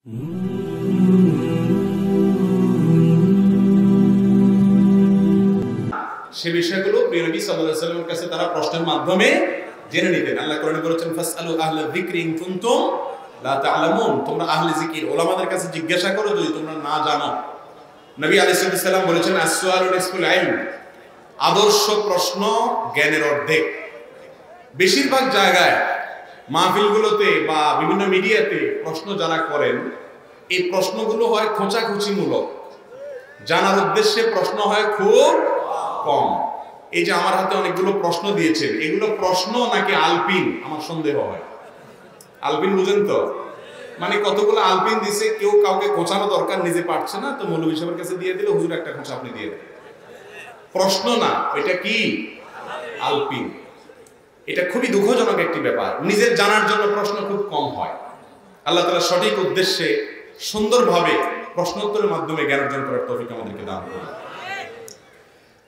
সে বিষয়গুলো প্রিয় নবী সাল্লাল্লাহু আলাইহি ওয়াসাল্লামের কাছে তারা প্রশ্নের মাধ্যমে জেনে নিতেন। আল্লাহ কোরআনে বলেছেন ফাসআলু আহলা যিকরি ইন কুনতুম লা তা'লামুন, তোমরা আহলে জিকির ওলামাদের কাছে জিজ্ঞাসা করো যদি তোমরা না জানো। নবী আলাইহিস সালাম বলেছেন আসওয়ালু নিসফুল ইলম, আদর্শ প্রশ্ন জ্ঞানের অর্ধেক। বেশিরভাগ জায়গায় মাহফিলগুলোতে বা বিভিন্ন মিডিয়াতে প্রশ্ন যারা করেন এই প্রশ্নগুলো হয় খোঁচাখুচিমূলক, জানার উদ্দেশ্যে প্রশ্ন হয় খুব কম। এই যে আমার হাতে অনেকগুলো প্রশ্ন দিয়েছেন, এগুলো প্রশ্ন নাকি আলপিন আমার সন্দেহ হয়। আলপিন বুঝেন তো, মানে কতগুলো আলপিন দিছে, কেউ কাউকে খোঁচানো দরকার, নিজে পারছে না তো মৌলভী সাহেবের কাছে দিয়ে দিলে হুজুর একটা খোঁচা আপনি দিয়ে দেন। প্রশ্ন না, এটা কি আলপিন। এটা খুবই দুঃখজনক একটি ব্যাপার। নিজের জানার জন্য প্রশ্ন খুব কম হয়। আল্লাহ তাআলা সঠিক উদ্দেশ্যে সুন্দরভাবে প্রশ্নোত্তরের মাধ্যমে জ্ঞান অর্জন করার তৌফিক আমাদেরকে দান করুন।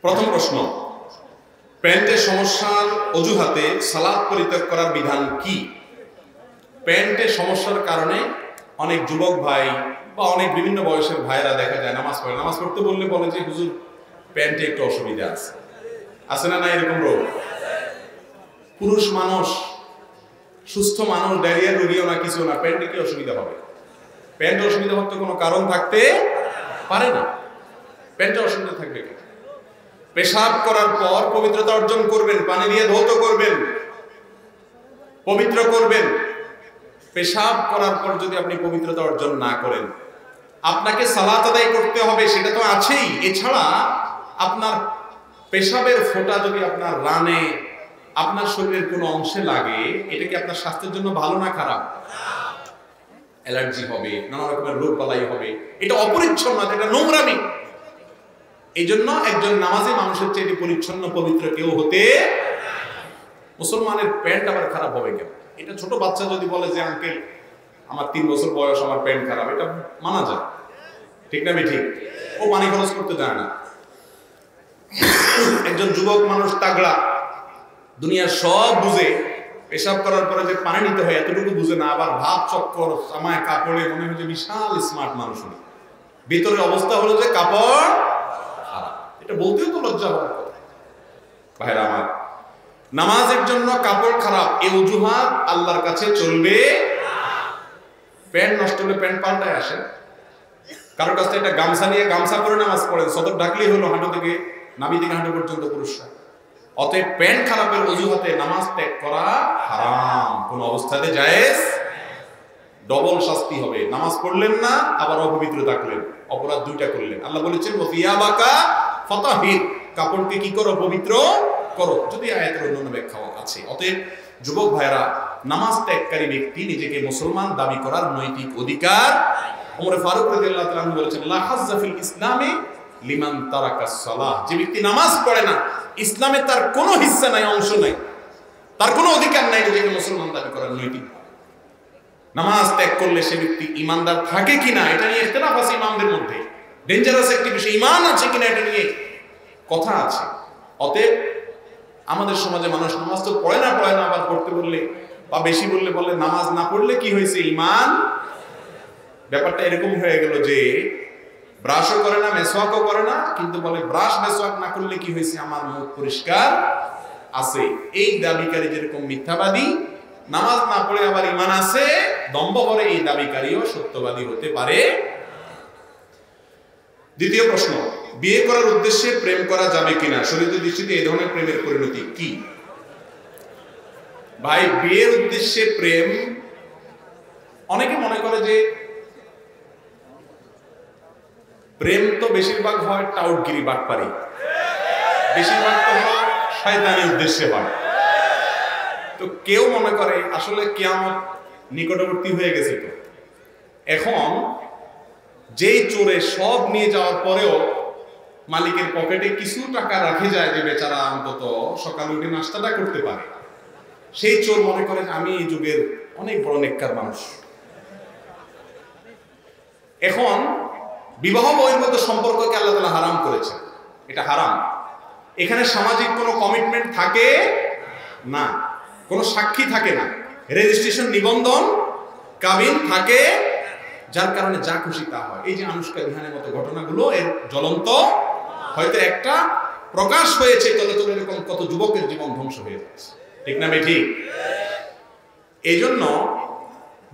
প্রথম প্রশ্ন, প্যান্টের সমস্যার অজুহাতে সালাত পরিত্যাগ করার বিধান কি? প্যান্টের সমস্যার কারণে অনেক যুবক ভাই বা অনেক বিভিন্ন বয়সের ভাইয়েরা দেখা যায় নামাজ পড়ে, নামাজ পড়তে বললে বলে যে হুজুর প্যান্টে একটু অসুবিধা আছে না? না এরকম রোগ? পুরুষ মানুষ, সুস্থ মানুষ, ডায়রিয়ার রোগীও না, কিছু না, প্যান্টে কি অসুবিধা হবে? প্যান্টে অসুবিধা হতে কোনো কারণ থাকতে পারে না। প্যান্টে অসুবিধা থাকবে কেন? পেশাব করার পর পবিত্রতা অর্জন করবেন, পানি দিয়ে ধৌত করবেন, পবিত্র করবেন। পেশাব করার পর যদি আপনি পবিত্রতা অর্জন না করেন, আপনাকে সালাত আদায় করতে হবে, সেটা তো আছেই। এছাড়া আপনার পেশাবের ফোঁটা যদি আপনার রানে, আপনার শরীরের কোনো অংশে লাগে, এটা কি আপনার স্বাস্থ্যের জন্য ভালো না খারাপ? অ্যালার্জি হবে, নানা রকমের রোগ বালাই হবে, এটা অপরিচ্ছন্ন, এটা নোংরামি। এই জন্য একজন নামাজি মানুষের চেয়ে পরিচ্ছন্ন পবিত্র কেউ হতে, মুসলমানের প্যান্ট আবার খারাপ হবে কেন? এটা ছোট বাচ্চা যদি বলে যে আঙ্কেল আমার 3 বছর বয়স, আমার প্যান্ট খারাপ, এটা মানা যায়, ঠিক না? ঠিক, ও পানি খরচ করতে যায় না। একজন যুবক মানুষ তাগড়া, দুনিয়ার সব বুঝে, পেশাব করার পরে যে পানি নিতে হয় এতটুকু বুঝে না, আবার ভাব চক্কর, জামায় কাপড়ে মনে হয় যে বিশাল স্মার্ট মানুষ, ভিতরের অবস্থা হলো যে কাপড় খারাপ। এটা বলতেও তো লজ্জা হওয়ার কথা। ভাইরা আমার, নামাজের জন্য কাপড় খারাপ এই অজুহাত আল্লাহর কাছে চলবে। প্যান্ট নষ্ট হলে প্যান্ট পাল্টায় আসেন। কারোর কাছে একটা গামছা নিয়ে গামছা পরে নামাজ পড়েন, সদর ডাকলেই হলো হাঁটু থেকে নাভি থেকে হাঁটু পর্যন্ত পুরুষরা। অতএব প্যান্ট খারাপের অজুহাতে নামাজ ত্যাগ করা হারাম, কোন অবস্থাতে জায়েজ। ডবল শাস্তি হবে। নামাজ পড়লেন না, আবার অপবিত্র থাকলেন, অপরাধ দুইটা করলেন। আল্লাহ বলেছেন ওয়াফিয়াবাকা ফাতাহির, কাপড়কে কি করো? পবিত্র করো। যদি আয়াতের অন্যান্য ব্যাখ্যাও আছে। অতএব যুবক ভাইরা, নামাজ ত্যাগকারী ব্যক্তি নিজেকে মুসলমান দাবি করার নৈতিক অধিকার। ওমর ফারুক রাদিয়াল্লাহু তাআলা বলেছেন লা হাজ্জা ফিল ইসলামে লিমান তারাকাস সালাহ, যে ব্যক্তি নামাজ পড়ে না, ইসলামে তার কোনো হিস্সা নাই, অংশ নাই, তার কোনো অধিকার নাই নিজেকে মুসলমান দাবি করার নৈতিক। নামাজ ত্যাগ করলে সে ব্যক্তি ইমানদার থাকে কিনা এটা নিয়ে ইখতিলাফ আছে ইমামদের মধ্যে। ডেঞ্জারাস একটি বিষয়, ইমান আছে কিনা এটা নিয়ে কথা আছে। অতএব আমাদের সমাজে মানুষ নামাজ তো পড়ে না, আবার পড়তে বললে বা বেশি বললে বলে নামাজ না পড়লে কি হয়েছে, ইমান। ব্যাপারটা এরকম হয়ে গেল যে ব্রাশও করে না, মেসওয়াকও করে না, কিন্তু বলে ব্রাশ মেসওয়াক না করলে কি হয়েছে, আমার মুখ পরিষ্কার আছে। এই দাবিকারী যেরকম মিথ্যাবাদী, নামাজ না পড়ে আবার ইমান আছে দম্ভ ভরে, এই দাবিকারীও সত্যবাদী হতে পারে। দ্বিতীয় প্রশ্ন, বিয়ে করার উদ্দেশ্যে প্রেম করা যাবে কিনা? শরীয়তের দৃষ্টিতে এই ধরনের প্রেমের পরিণতি কি? ভাই, বিয়ের উদ্দেশ্যে প্রেম, অনেকে মনে করে যে প্রেম তো বেশিরভাগ হয় টাউটগিরি, বাটপারি, বেশিরভাগ তো হয় শয়তানি উদ্দেশ্যে হয়। তো কেউ মনে করে আসলে কিয়ামত নিকটবর্তী হয়ে গেছে, তো এখন যেই চোরে সব নিয়ে যাওয়ার পরেও মালিকের পকেটে কিছু টাকা রাখে যায়, যে বেচারা অন্তত সকালে উঠে নাস্তাটা করতে পারে, সেই চোর মনে করে আমি এই যুগের অনেক বড় নেককার মানুষ। এখন বিবাহ বহির্ভূত সম্পর্ককে আল্লাহ তাআলা হারাম করেছে, এটা হারাম। এখানে সামাজিক কোনো কমিটমেন্ট থাকে না, কোনো সাক্ষী থাকে না, রেজিস্ট্রেশন নিবন্ধন কাবিন থাকে যার কারণে যা খুশি তা হয়। এই যে আনুষ্কা বিহানের মতো ঘটনাগুলো এর জ্বলন্ত, হয়তো একটা প্রকাশ হয়েছে, তবে এরকম কত যুবকের জীবন ধ্বংস হয়ে যাচ্ছে, ঠিক না বেঠিক? এই জন্য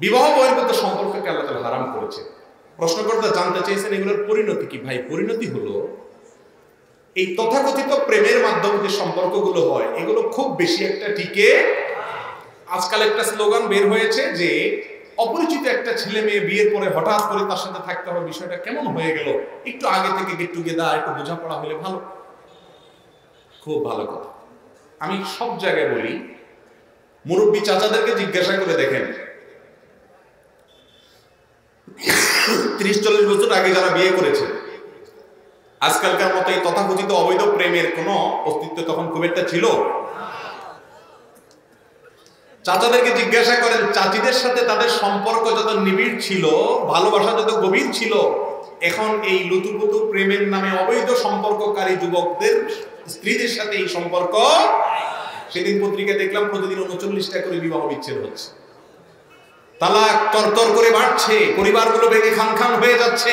বিবাহ বহির্ভূত সম্পর্ককে আল্লাহ তাআলা হারাম করেছে। প্রশ্নকর্তা জানতে চেয়েছেন এগুলোর পরিণতি কি? ভাই, পরিণতি হলো এই তথাকথিত প্রেমের মাধ্যমে যে সম্পর্কগুলো হয় এগুলো খুব বেশি একটা টিকে। আজকাল একটা স্লোগান বের হয়েছে যে অপরিচিত একটা ছেলে মেয়ে বিয়ের পরে হঠাৎ করে তার সাথে থাকতে হবে, বিষয়টা কেমন হয়ে গেল, একটু আগে থেকে গেট টুগেদার, একটু বোঝাপড়া হলে ভালো। খুব ভালো কথা। আমি সব জায়গায় বলি, মুরব্বী চাচাদেরকে জিজ্ঞাসা করে দেখেন, 30-40 বছর আগে যারা বিয়ে করেছে, আজকালকার মতো এই তথাকথিত অবৈধ প্রেমের কোনো অস্তিত্ব তখন খুব একটা ছিল? চাচাদেরকে জিজ্ঞাসা করেন, চাচিদের সাথে তাদের সম্পর্ক যত নিবিড় ছিল, ভালোবাসা যত গভীর ছিল, এখন এই লুতুপুতু প্রেমের নামে অবৈধ সম্পর্ককারী যুবকদের স্ত্রীদের সাথে এই সম্পর্ক, সেদিন পত্রিকায় দেখলাম প্রতিদিন 39টা করে বিবাহ বিচ্ছেদ হচ্ছে, তালাক তরতর করে বাড়ছে, পরিবারগুলো ভেঙে খান খান হয়ে যাচ্ছে,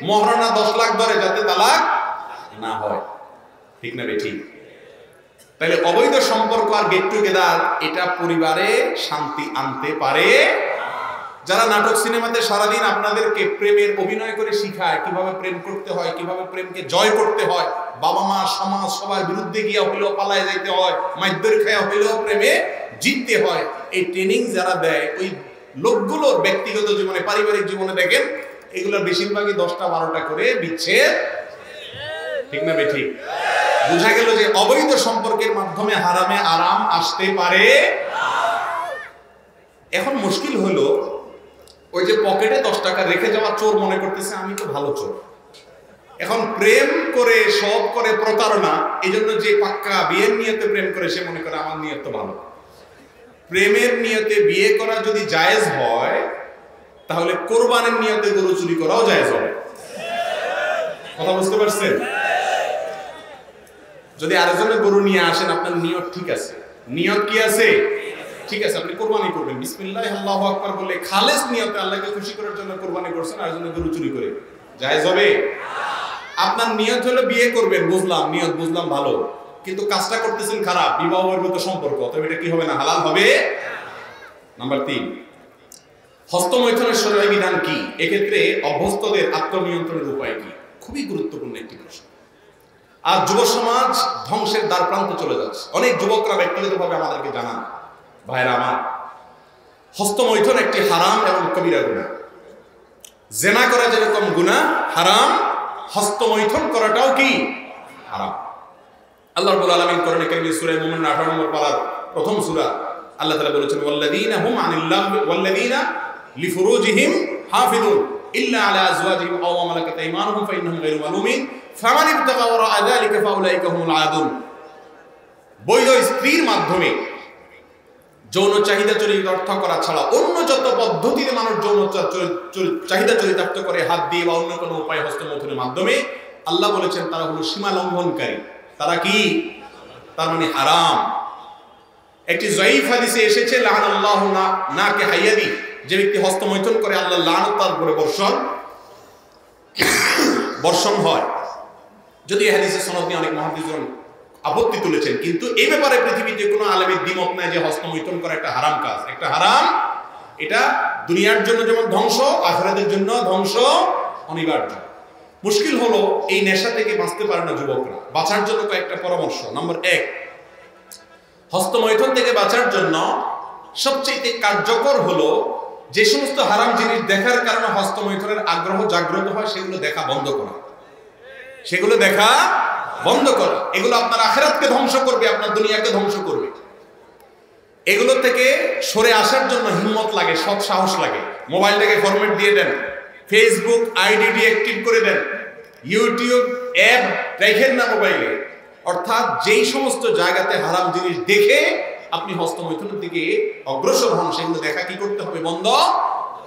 মহারণা 10 লাখ ধরে যাতে তালাক না হয়, ঠিক না বেঠিক? তাহলে অবৈধ সম্পর্ক আর গেট টুগেদার এটা পরিবারে শান্তি আনতে পারে। যারা নাটক সিনেমাতে সারাদিন আপনাদেরকে প্রেমের অভিনয় করে শিখায় কিভাবে প্রেম করতে হয়, কিভাবে প্রেমকে জয় করতে হয়, বাবা মা সমাজ সবার বিরুদ্ধে গিয়া হইলেও পালায় যাইতে হয়, মাইদ্যর খায়া হইলেও প্রেমে জিততে হয়, এই ট্রেনিং যারা দেয় ওই লোকগুলোর ব্যক্তিগত জীবনে, পারিবারিক জীবনে দেখেন এগুলোর বেশিরভাগই 10টা-12টা করে বিচ্ছেদ, ঠিক না বেঠিক? বুঝা গেল যে অবৈধ সম্পর্কের মাধ্যমে হারামে আরাম আসতে পারে। এখন মুশকিল হলো, ওই যে পকেটে 10 টাকা রেখে যাওয়া চোর মনে করতেছে আমি তো ভালো চোর। এখন প্রেম করে সব করে প্রতারণা, এই জন্য যে পাক্কা বিয়ের নিয়তে প্রেম করে সে মনে করে আমার নিয়ত তো ভালো। প্রেমের নিয়তে বিয়ে করা যদি জায়েজ হয়, তাহলে কোরবানির নিয়তে গরু চুরি করাও জায়েজ হবে। কথা বুঝতে পারছেন? যদি আরেকজনের গরু নিয়ে আসেন, আপনার নিয়ত ঠিক আছে, নিয়ত কি আছে? ঠিক আছে, আপনি কোরবানি করবেন, বিসমিল্লাহ আল্লাহু আকবার বলে খালেস নিয়তে আল্লাহকে খুশি করার জন্য কোরবানি করছেন, আরেকজনের গরু চুরি করে, জায়েজ হবে? আপনার নিয়ত হলো বিয়ে করবেন, বুঝলাম, নিয়ত বুঝলাম ভালো, কিন্তু কাজটা করতেছেন খারাপ, বিবাহ বহির্ভূত সম্পর্ক, তবে এটা কি হবে না? হালাল হবে। নাম্বার 3, হস্তমৈথুনের শরীয়ী বিধান কি? এক্ষেত্রে অভ্যস্তদের আত্মনিয়ন্ত্রণের উপায় কি? খুবই গুরুত্বপূর্ণ একটি প্রশ্ন। আর যুব সমাজ ধ্বংসের দ্বার প্রান্তে চলে যাচ্ছে। অনেক যুবকরা ব্যক্তিগতভাবে আমাদেরকে জানান, ভাইরা আমার, হস্তমৈথুন একটি হারাম এবং কবিরা গুনাহ। জেনা করা যেরকম গুনাহ হারাম, হস্তমৈথুন করাটাও কি হারাম। আল্লাহ রাব্বুল আলামিন কোরআনে কারীমে সূরা মুমিনুন 18 নম্বর পারার প্রথম সূরা, আল্লাহ তাআলা বলেছেন, ওয়াল্লাযীনা হুম আনিল লাগবি ওয়াল্লাযীনা লিফুরুজিহিম হাফিজুন ইল্লা আলা আজওয়াজিহিম আও মা মালাকাত আইমানুহুম ফাইন্নাহুম গায়রু মালুমিন ফামান ইবতাগা ওয়ারাআ যালিকা ফাউলাইকা হুমুল আদুন। বৈধ স্ত্রীর মাধ্যমে যৌন চাহিদা চরিতার্থ করা ছাড়া অন্য যত পদ্ধতিতে মানুষ যৌন চাহিদা চরিতার্থ করে, হাত দিয়ে বা অন্য কোনো উপায় হস্তমৈথুনের মাধ্যমে, আল্লাহ বলেছেন তারা হলো সীমা লঙ্ঘনকারী। তারা কি? তার মানে হারাম। একটি যায়ীফ হাদিসে এসেছে, লাআনাল্লাহু নাকে হাইয়াদি, যে ব্যক্তি হস্তমৈথুন করে আল্লাহ লানত তার উপরে বর্ষণ হয়। যদি এই হাদিসের সনদ নিয়ে অনেক মুহাদ্দিসগণ আপত্তি তুলেছেন, কিন্তু এই ব্যাপারে পৃথিবীতে কোনো আলেমের দ্বিমত নাই যে হস্তমৈথুন করা একটা হারাম কাজ, একটা হারাম। এটা দুনিয়ার জন্য যেমন ধ্বংস, আখিরাতের জন্য ধ্বংস অনিবার্য। মুশকিল হলো এই নেশা থেকে বাঁচতে পারে না যুবকরা। বাঁচার জন্য কয়েকটা পরামর্শ। নম্বর 1, হস্তমৈথুন থেকে বাঁচার জন্য সবচেয়ে কার্যকর হলো যে সমস্ত হারাম জিনিস দেখার কারণে হস্তমৈথুনের আগ্রহ জাগ্রত হয় সেগুলো দেখা বন্ধ করা। সেগুলো দেখা বন্ধ করা। এগুলো আপনার আখিরাতকে ধ্বংস করবে, আপনার দুনিয়াকে ধ্বংস করবে। এগুলো থেকে সরে আসার জন্য হিম্মত লাগে, সৎ সাহস লাগে। মোবাইলটাকে ফরম্যাট দিয়ে দেন, ফেসবুক আইডি ডিঅ্যাক্টিভ করে দেন, ইউটিউব অ্যাপ দেখেন না মোবাইলে। অর্থাৎ যেই সমস্ত জায়গাতে হারাম জিনিস দেখে আপনি হস্তমৈথুনের দিকে অগ্রসর হন, সেগুলো দেখা কি করতে হবে? বন্ধ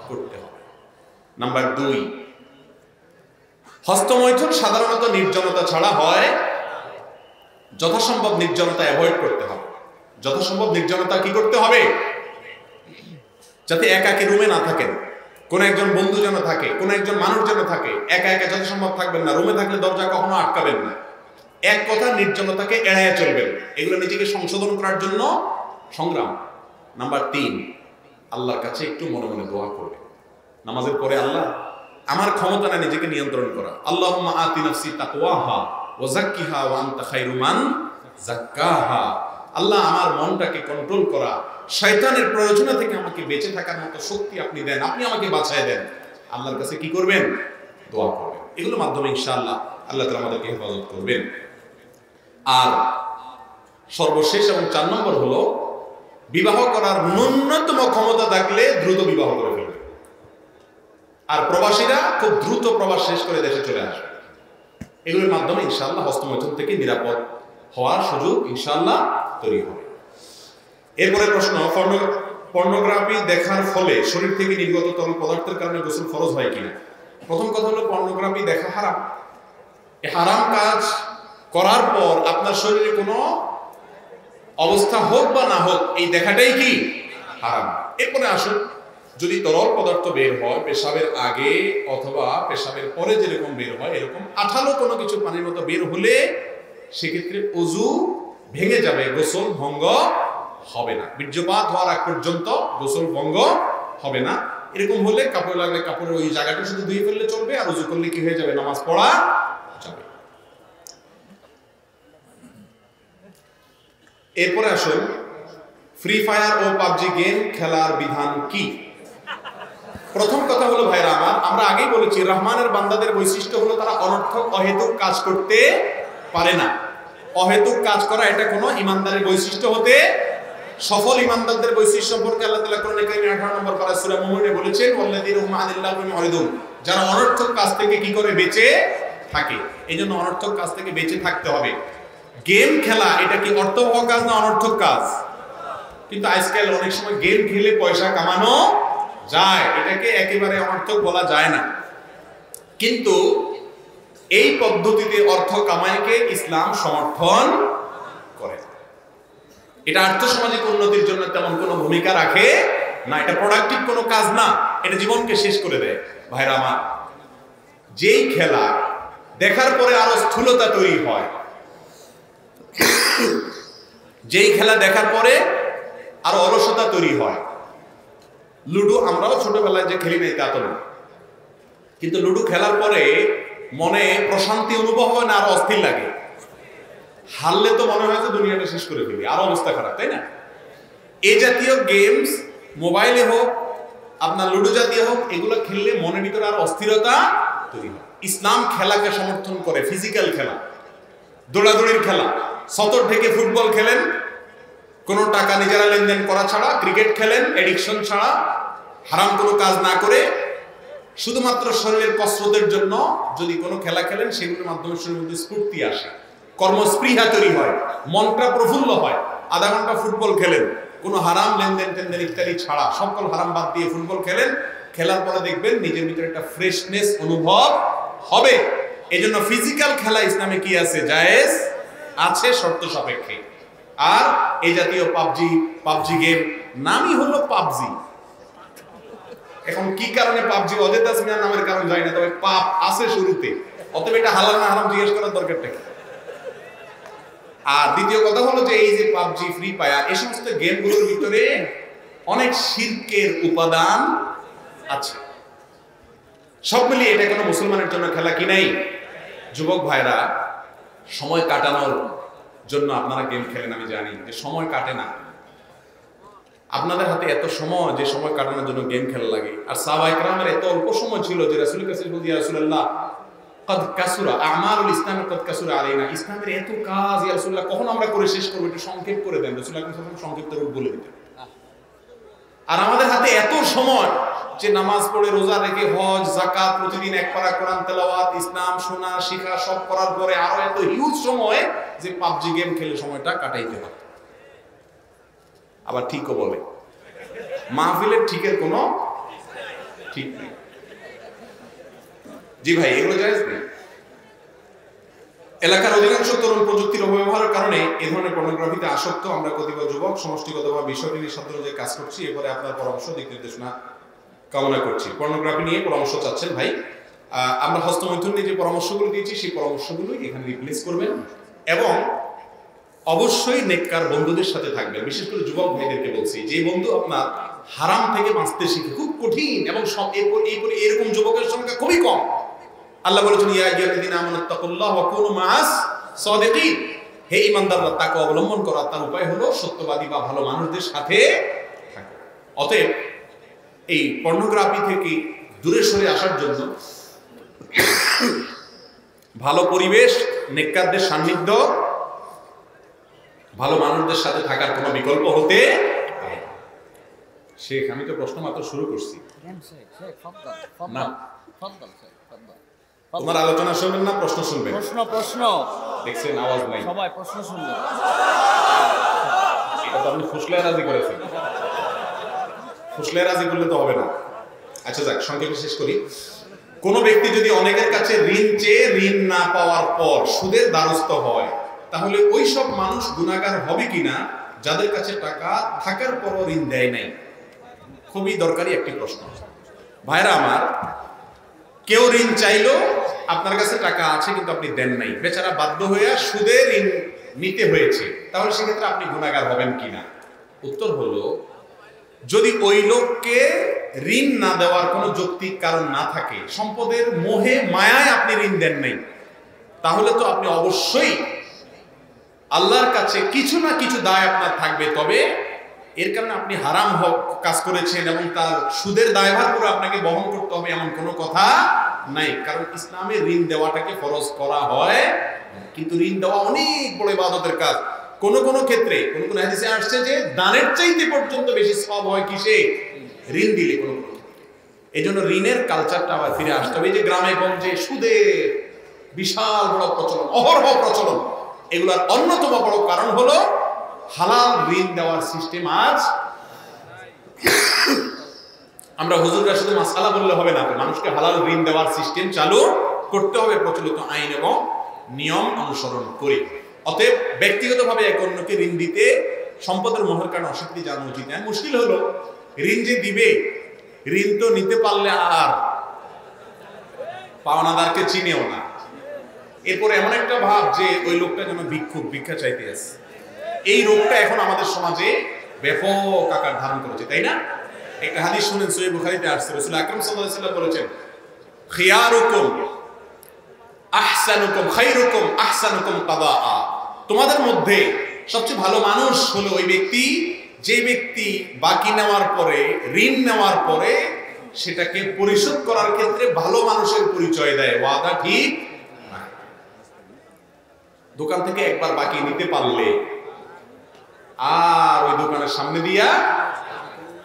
করতে হবে। নাম্বার 2, হস্তমৈথুন সাধারণত নির্জনতা ছাড়া হয়। যথাসম্ভব নির্জনতা অ্যাভয়েড করতে হবে। যথাসম্ভব নির্জনতা কি করতে হবে? যাতে একাকী রুমে না থাকেন, কোন একজন বন্ধু যেন থাকে, কোন একজন মানুষ যেন থাকে। একা একা যত সম্ভব থাকবেন না, রুমে থাকলে দরজা কখনো আটকাবেন না। এক কথা, নির্জনতাকে এড়াইয়া চলবেন। এগুলো নিজেকে সংশোধন করার জন্য সংগ্রাম। নাম্বার 3, আল্লাহর কাছে একটু মনে মনে দোয়া করবে নামাজের পরে, আল্লাহ আমার ক্ষমতা না নিজেকে নিয়ন্ত্রণ করা, আল্লাহুম্মা আতি নাফসি তাকওয়াহা ওয়া যাক্কিহা ওয়া আনতা খায়রু মান যাক্কাহা। আল্লাহ আমার মনটাকে কন্ট্রোল করা, শয়তানের প্রয়োজনা থেকে আমাকে বেঁচে থাকার মতো শক্তি আপনি দেন, আপনি আমাকে বাঁচায় দেন। আল্লাহর কাছে কি করবেন? দোয়া করবেন। এগুলোর মাধ্যমে ইনশাআল্লাহ আল্লাহ তাআলা আমাদেরকে হেফাজত করবেন। আর সর্বশেষ এবং 4 নম্বর হলো, বিবাহ করার ন্যূনতম ক্ষমতা থাকলে দ্রুত বিবাহ করে ফেলবে। আর প্রবাসীরা খুব দ্রুত প্রবাস শেষ করে দেশে চলে আসবে। এগুলোর মাধ্যমে ইনশাআল্লাহ হস্তমৈথুন থেকে নিরাপদ হওয়ার সুযোগ ইনশাআল্লাহ তৈরি হবে। এরপরে প্রশ্ন, পর্নোগ্রাফি দেখার ফলে শরীর থেকে নির্গত তরল পদার্থের কারণে গোসল ফরজ হয় কিনা? প্রথম কথা হলো, পর্নোগ্রাফি দেখা হারাম। এই হারাম কাজ করার পর আপনার শরীরে কোনো অবস্থা হোক বা না হোক, এই দেখাটাই কি হারাম। এরপরে আসুন, যদি তরল পদার্থ বের হয় পেশাবের আগে অথবা পেশাবের পরে যেরকম বের হয়, এরকম আঠালো কোনো কিছু পানির মতো বের হলে সেক্ষেত্রে ওযু ভেঙে যাবে, গোসল ভঙ্গ হবে না। বীর্যপাত হওয়ার আগ পর্যন্ত গোসল ভঙ্গ হবে না। এরকম হলে কাপড় লাগলে কাপড়ের ওই জায়গাটা শুধু ধুয়ে ফেললে চলবে, আর ওযু করলে কি হয়ে যাবে? নামাজ পড়া যাবে। এরপরে আসুন, ফ্রি ফায়ার ও পাবজি গেম খেলার বিধান কি? প্রথম কথা হলো ভাইরা আমার, আমরা আগেই বলেছি রহমানের বান্দাদের বৈশিষ্ট্য হলো তারা অনর্থক অহেতুক কাজ করতে পারে না। অহেতুক কাজ করা এটা কোনো ইমানদারের বৈশিষ্ট্য হতে, সফল ইমানদারদের বৈশিষ্ট্য সম্পর্কে আল্লাহ তাআলা কোরআনে কারীমে 18 নম্বর পারা সূরা মুমিনে বলেছেন, ওয়াল্লাযীনা হুম আনিল লাগwi মুরিদুন, যারা অনর্থক কাজ থেকে কি করে বেঁচে থাকে। এইজন্য অনর্থক কাজ থেকে বেঁচে থাকতে হবে। গেম খেলা এটা কি অর্থবহ কাজ না অনর্থক কাজ? কিন্তু আজকাল অনেক সময় গেম খেলে পয়সা কামানো যায়, এটাকে একেবারে অনর্থক বলা যায় না। কিন্তু এই পদ্ধতিতে অর্থ কামাইকে ইসলাম সমর্থন করে। এটা আর্থসামাজিক উন্নতির জন্য তেমন কোনো ভূমিকা রাখে না, এটা প্রোডাক্টিভ কোনো কাজ না, এটা জীবনকে শেষ করে দেয়। ভাইরা আমার, যেই খেলা দেখার পরে আরো স্থূলতা তৈরি হয়, যেই খেলা দেখার পরে আরো অলসতা তৈরি হয়। লুডো আমরাও ছোটবেলায় যে খেলি নাই তা তো না, কিন্তু লুডো খেলার পরে মনে প্রশান্তি অনুভব হয় না, আরো অস্থির লাগে। হারলে তো মনে হয় যে দুনিয়াটা শেষ করে ফেলি, আরো অবস্থা খারাপ, তাই না? এই জাতীয় গেমস মোবাইলে হোক আপনার লুডো জাতীয় হোক, এগুলো খেললে মনের ভিতরে আরো অস্থিরতা তৈরি হয়। ইসলাম খেলাকে সমর্থন করে, ফিজিক্যাল খেলা, দৌড়াদৌড়ির খেলা, সতর থেকে ফুটবল খেলেন কোনো টাকা নিজেরা লেনদেন করা ছাড়া, ক্রিকেট খেলেন এডিকশন ছাড়া, হারাম কোনো কাজ না করে, শুধুমাত্র শরীরের কসরতের জন্য যদি কোনো খেলা খেলেন, সেগুলোর মাধ্যমে শরীরের মধ্যে স্ফূর্তি আসে, কর্মস্পৃহা তৈরি হয়, মনটা প্রফুল্ল হয়। আধা ঘন্টা ফুটবল খেলেন কোনো হারাম লেনদেন টেনদেন ইত্যাদি ছাড়া, সকল হারাম বাদ দিয়ে ফুটবল খেলেন, খেলার পরে দেখবেন নিজের ভিতরে একটা ফ্রেশনেস অনুভব হবে। এই জন্য ফিজিক্যাল খেলা ইসলামে কি আছে? জায়েজ আছে, শর্ত সাপেক্ষে। আর এই জাতীয় পাবজি গেম, নামই হলো পাবজি। এখন কি কারণে পাবজি, অজয় তাসমিয়ার নামের কারণ জানি না, তবে পাপ আছে শুরুতে, অতএব এটা হালাল না হারাম জিজ্ঞেস করার দরকারটা কি? আর দ্বিতীয় কথা হলো যে এই যে পাবজি, ফ্রি ফায়ার, এই সমস্ত গেমগুলোর ভিতরে অনেক শিরকের উপাদান আছে। সব মিলিয়ে এটা কোনো মুসলমানের জন্য খেলা কি নাই? যুবক ভাইরা, সময় কাটানোর জন্য আপনারা গেম খেলেন, আমি জানি যে সময় কাটে না। আপনাদের হাতে এত সময়, যে সময় কাটানোর জন্য গেম খেলা লাগে। আর সাহাবায়ে কেরামের এত অল্প সময় ছিল যে রাসূলের কাছে বলতে, ইয়া রাসূলুল্লাহ কদ কাসুরা আমারুল ইসলাম, কদ কাসুরা আলাইনা, ইসলামের এত কাজ ইয়া রাসূলুল্লাহ কখন আমরা করে শেষ করব, একটু সংক্ষেপ করে দেন। রাসূলুল্লাহ সাল্লাল্লাহু আলাইহি ওয়াসাল্লাম সংক্ষিপ্ত রূপ বলে দিতেন। আর আমাদের হাতে এত সময় যে নামাজ পড়ে, রোজা রেখে, হজ, যাকাত, প্রতিদিন এক পারা কোরআন তেলাওয়াত, ইসলাম শোনা শেখা সব করার পরে আরো এত হিউজ সময় যে পাবজি গেম খেলে সময়টা কাটাইতে হয়। আবার ঠিকও বলে, মাহফিলের ঠিকের কোনো ঠিক নেই। জি ভাই, এগুলো জায়েজ নেই। এলাকার অধিকাংশ তরুণ প্রযুক্তির অপব্যবহারের কারণে এ ধরনের পর্নোগ্রাফিতে আসক্ত। আমরা কতিপয় যুবক সমষ্টিগতভাবে বিষয়টি নিয়ে সাধারণ যে কাজ করছি। এবারে আপনার পরামর্শ, দিক নির্দেশনা কামনা করছি। পর্নোগ্রাফি নিয়ে পরামর্শ চাচ্ছেন ভাই, আমরা হস্তমৈথুন নিয়ে যে পরামর্শগুলো দিয়েছি সেই পরামর্শগুলো এখানে রিপ্লেস করবেন এবং অবশ্যই নেককার বন্ধুদের সাথে থাকবেন। বিশেষ করে যুবক ভাইদেরকে বলছি, যে বন্ধু আপনার হারাম থেকে বাঁচতে শিখে, খুব কঠিন এবং এরকম যুবকের সংখ্যা খুবই কম। আল্লাহ বলেছেন ইয়া আইয়ুহাল্লাযীনা আমানুত্তাকুল্লাহ ওয়া কুনু মাআস সাদিকিন, হে ঈমানদাররা তাকওয়া অবলম্বন করা, তার উপায় হলো সত্যবাদী বা ভালো মানুষদের সাথে থাকা। অতএব এই পর্নোগ্রাফি থেকে দূরে সরে আসার জন্য ভালো পরিবেশ, নেককারদের সান্নিধ্য, ভালো মানুষদের সাথে থাকার কোনো বিকল্প হতে শেখ। আমি তো প্রশ্ন মাত্র শুরু করছি না, তোমার আলোচনা শুনবেন না প্রশ্ন শুনবেন? প্রশ্ন দেখছেন আওয়াজ নাই, সবাই প্রশ্ন শুনবেন। এটা তো আপনি ফুসলায় রাজি করেছেন, ফুসলায় রাজি করলে তো হবে না। আচ্ছা যাক, সংক্ষেপে শেষ করি। কোন ব্যক্তি যদি অনেকের কাছে ঋণ চেয়ে ঋণ না পাওয়ার পর সুদের দ্বারস্থ হয়, তাহলে ওই সব মানুষ গুনাহগার হবে কিনা যাদের কাছে টাকা থাকার পরও ঋণ দেয় নাই? খুবই দরকারি একটি প্রশ্ন। ভাইরা আমার, কেউ ঋণ চাইলো, আপনার কাছে টাকা আছে কিন্তু আপনি দেন নাই, বেচারা বাধ্য হয়ে সুদে ঋণ নিতে হয়েছে, তাহলে সেক্ষেত্রে আপনি গুনাহগার হবেন কিনা? উত্তর হলো, যদি ওই লোককে ঋণ না দেওয়ার কোনো যৌক্তিক কারণ না থাকে, সম্পদের মোহে মায়ায় আপনি ঋণ দেন নাই, তাহলে তো আপনি অবশ্যই আল্লাহর কাছে কিছু না কিছু দায় আপনার থাকবে। তবে এর কারণে আপনি হারাম কাজ করেছেন এবং তার সুদের দায়ভার পুরো আপনাকে বহন করতে হবে এমন কোনো কথা নাই। কারণ ইসলামে ঋণ দেওয়াটাকে ফরজ করা হয়, কিন্তু ঋণ দেওয়া অনেক বড় ইবাদতের কাজ। কোন কোন ক্ষেত্রে কোন কোন হাদিসে আসছে যে দানের চাইতে পর্যন্ত বেশি সওয়াব হয় কিসে? ঋণ দিলে। কোন কোন এই জন্য ঋণের কালচারটা আবার ফিরে আসতে হবে। যে গ্রামে গঞ্জে সুদের বিশাল বড় প্রচলন, অহরহ প্রচলন, এগুলার অন্যতম বড় কারণ হলো হালাল ঋণ দেওয়ার সিস্টেম আজ আমরা হুজুররা শুধু মাসআলা বললে হবে না, মানুষকে হালাল ঋণ দেওয়ার সিস্টেম চালু করতে হবে প্রচলিত আইন এবং নিয়ম অনুসরণ করে। অতএব ব্যক্তিগতভাবে এক অন্যকে ঋণ দিতে সম্পদের মোহের কারণে অস্বীকৃতি জানানো উচিত। মুশকিল হলো ঋণ যে দিবে, ঋণ তো নিতে পারলে আর পাওনাদারকে চিনেও না, এরপরে এমন একটা ভাব যে ওই লোকটা যেন ভিক্ষুক, ভিক্ষা চাইতে আসে। এই রোগটা এখন আমাদের সমাজে ব্যাপক আকার ধারণ করেছে, তাই না? একটা হাদিস শুনেন, সহিহ বুখারীতে আসছে, রাসূল আকরাম সাল্লাল্লাহু আলাইহি ওয়াসাল্লাম বলেছেন, খিয়ারুকুম আহসানুকুম খায়রুকুম আহসানুকুম কাদাআ, তোমাদের মধ্যে সবচেয়ে ভালো মানুষ হলো ওই ব্যক্তি যে ব্যক্তি বাকি নেওয়ার পরে, ঋণ নেওয়ার পরে সেটাকে পরিশোধ করার ক্ষেত্রে ভালো মানুষের পরিচয় দেয়, ওয়াদা ঠিক। দোকান থেকে একবার বাকি নিতে পারলে আর ওই দোকানের সামনে দিয়া